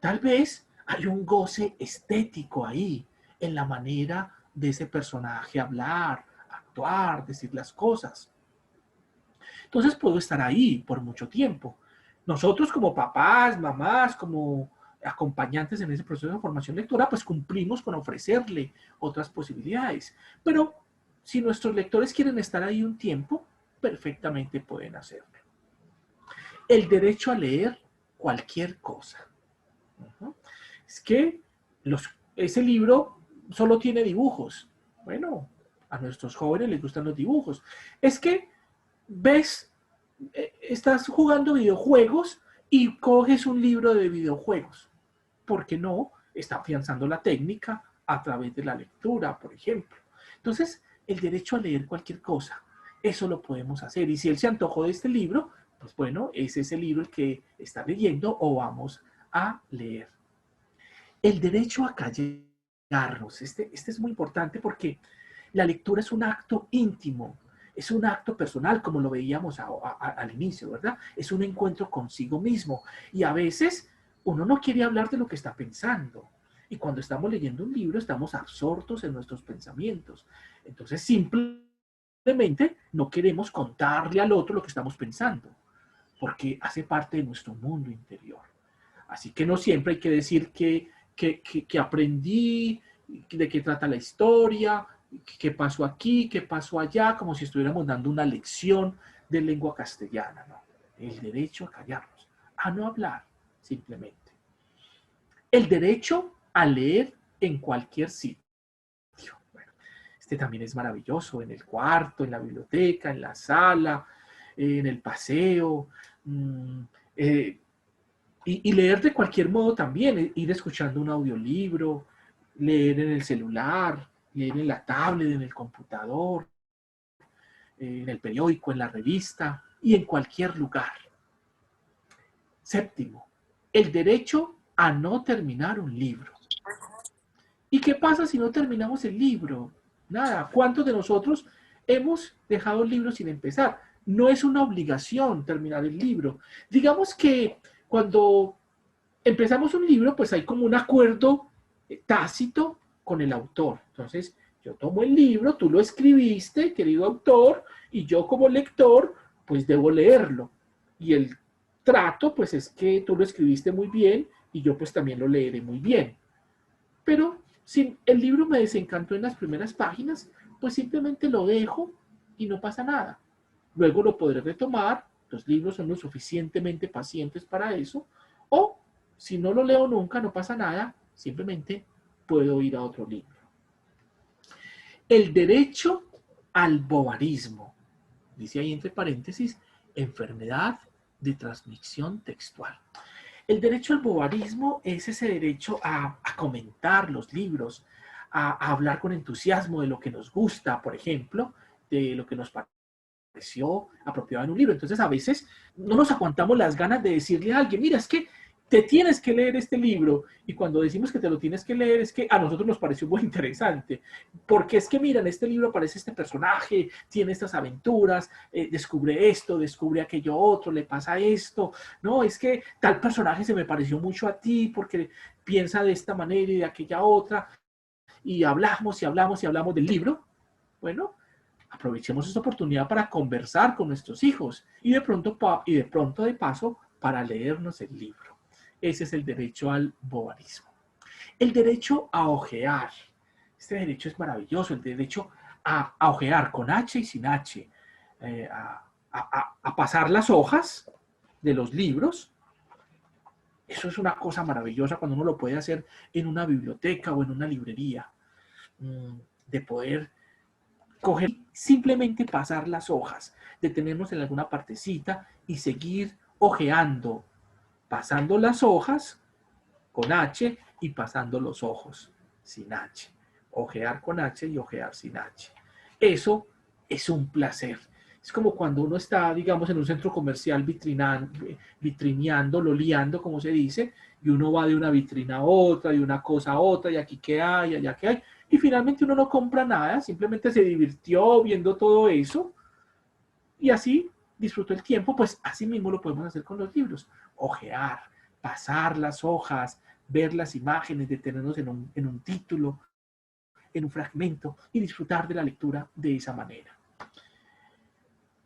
Tal vez hay un goce estético ahí, en la manera de ese personaje hablar, actuar, decir las cosas. Entonces puedo estar ahí por mucho tiempo. Nosotros como papás, mamás, como acompañantes en ese proceso de formación lectora, pues cumplimos con ofrecerle otras posibilidades. Pero si nuestros lectores quieren estar ahí un tiempo, perfectamente pueden hacerlo. El derecho a leer cualquier cosa. Es que ese libro solo tiene dibujos. Bueno, a nuestros jóvenes les gustan los dibujos. Es que estás jugando videojuegos y coges un libro de videojuegos. ¿Por qué no? Está afianzando la técnica a través de la lectura, por ejemplo. Entonces, el derecho a leer cualquier cosa, eso lo podemos hacer. Y si él se antojó de este libro, pues bueno, es ese libro el que está leyendo o vamos a leer. El derecho a callarnos. Este es muy importante porque la lectura es un acto íntimo, es un acto personal, como lo veíamos al inicio, ¿verdad? Es un encuentro consigo mismo. Y a veces uno no quiere hablar de lo que está pensando. Y cuando estamos leyendo un libro, estamos absortos en nuestros pensamientos. Entonces, simplemente no queremos contarle al otro lo que estamos pensando, porque hace parte de nuestro mundo interior. Así que no siempre hay que decir que aprendí, de qué trata la historia, qué pasó aquí, qué pasó allá, como si estuviéramos dando una lección de lengua castellana, ¿no? El derecho a callarnos, a no hablar, simplemente. El derecho a leer en cualquier sitio. Bueno, este también es maravilloso, en el cuarto, en la biblioteca, en la sala, en el paseo, y leer de cualquier modo también, ir escuchando un audiolibro, leer en el celular, leer en la tablet, en el computador, en el periódico, en la revista. y en cualquier lugar. Séptimo, el derecho a no terminar un libro. ¿Y qué pasa si no terminamos el libro? Nada. ¿Cuántos de nosotros hemos dejado el libro sin empezar? No es una obligación terminar el libro. Digamos que cuando empezamos un libro, pues hay como un acuerdo tácito con el autor. Entonces, yo tomo el libro, tú lo escribiste, querido autor, y yo como lector, pues debo leerlo. Y el trato, pues es que tú lo escribiste muy bien y yo pues también lo leeré muy bien. Pero si el libro me desencantó en las primeras páginas, pues simplemente lo dejo y no pasa nada. Luego lo podré retomar, los libros son lo suficientemente pacientes para eso, o si no lo leo nunca, no pasa nada, simplemente puedo ir a otro libro. El derecho al bobarismo, dice ahí entre paréntesis, enfermedad de transmisión textual. El derecho al bobarismo es ese derecho a comentar los libros, a hablar con entusiasmo de lo que nos gusta, por ejemplo, de lo que nos pareció apropiado en un libro. Entonces, a veces no nos aguantamos las ganas de decirle a alguien, mira, es que te tienes que leer este libro. Y cuando decimos que te lo tienes que leer, es que a nosotros nos pareció muy interesante. Porque es que, mira, en este libro aparece este personaje, tiene estas aventuras, descubre esto, descubre aquello otro, le pasa esto. No, es que tal personaje se me pareció mucho a ti porque piensa de esta manera y de aquella otra. Y hablamos y hablamos y hablamos del libro. Bueno, aprovechemos esta oportunidad para conversar con nuestros hijos y de pronto de paso para leernos el libro. Ese es el derecho al bobarismo. El derecho a ojear. Este derecho es maravilloso, el derecho a ojear con H y sin H, a pasar las hojas de los libros. Eso es una cosa maravillosa cuando uno lo puede hacer en una biblioteca o en una librería, de poder coger, simplemente pasar las hojas, detenernos en alguna partecita y seguir ojeando, pasando las hojas con H y pasando los ojos sin H. Ojear con H y ojear sin H. Eso es un placer. Es como cuando uno está, digamos, en un centro comercial vitrineando, loleando, como se dice, y uno va de una vitrina a otra, de una cosa a otra, y aquí qué hay, allá qué hay, y finalmente uno no compra nada, simplemente se divirtió viendo todo eso, y así disfrutó el tiempo. Pues así mismo lo podemos hacer con los libros. Ojear, pasar las hojas, ver las imágenes, detenernos en un título, en un fragmento, y disfrutar de la lectura de esa manera.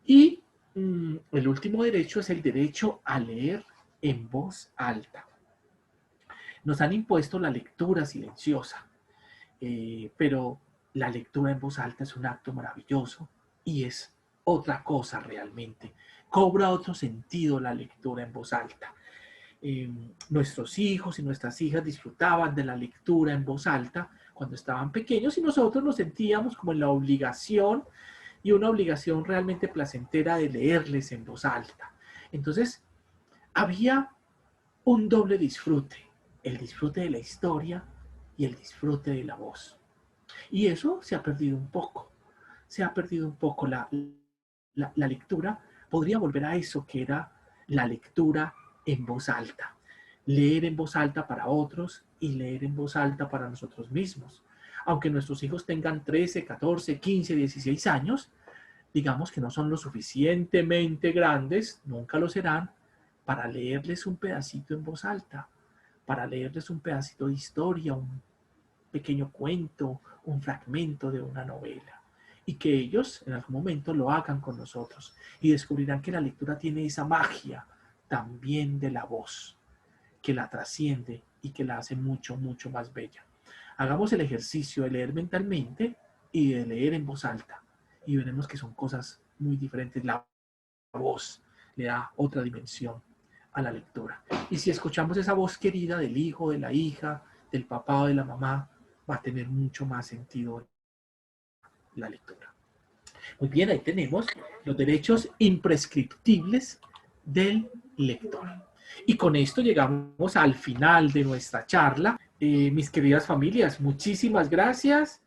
Y el último derecho es el derecho a leer en voz alta. Nos han impuesto la lectura silenciosa, pero la lectura en voz alta es un acto maravilloso y es otra cosa realmente. Cobra otro sentido la lectura en voz alta. Nuestros hijos y nuestras hijas disfrutaban de la lectura en voz alta cuando estaban pequeños y nosotros nos sentíamos como en la obligación, y una obligación realmente placentera, de leerles en voz alta. Entonces, había un doble disfrute, el disfrute de la historia y el disfrute de la voz. Y eso se ha perdido un poco. Se ha perdido un poco la lectura. Podría volver a eso que era la lectura en voz alta. Leer en voz alta para otros y leer en voz alta para nosotros mismos. Aunque nuestros hijos tengan 13, 14, 15, 16 años, digamos que no son lo suficientemente grandes, nunca lo serán, para leerles un pedacito en voz alta, para leerles un pedacito de historia, un pequeño cuento, un fragmento de una novela. Y que ellos en algún momento lo hagan con nosotros y descubrirán que la lectura tiene esa magia también de la voz, que la trasciende y que la hace mucho, mucho más bella. Hagamos el ejercicio de leer mentalmente y de leer en voz alta, y veremos que son cosas muy diferentes. La voz le da otra dimensión a la lectura. Y si escuchamos esa voz querida del hijo, de la hija, del papá o de la mamá, va a tener mucho más sentido la lectura. Muy bien, ahí tenemos los derechos imprescriptibles del lector. Y con esto llegamos al final de nuestra charla. Mis queridas familias, muchísimas gracias.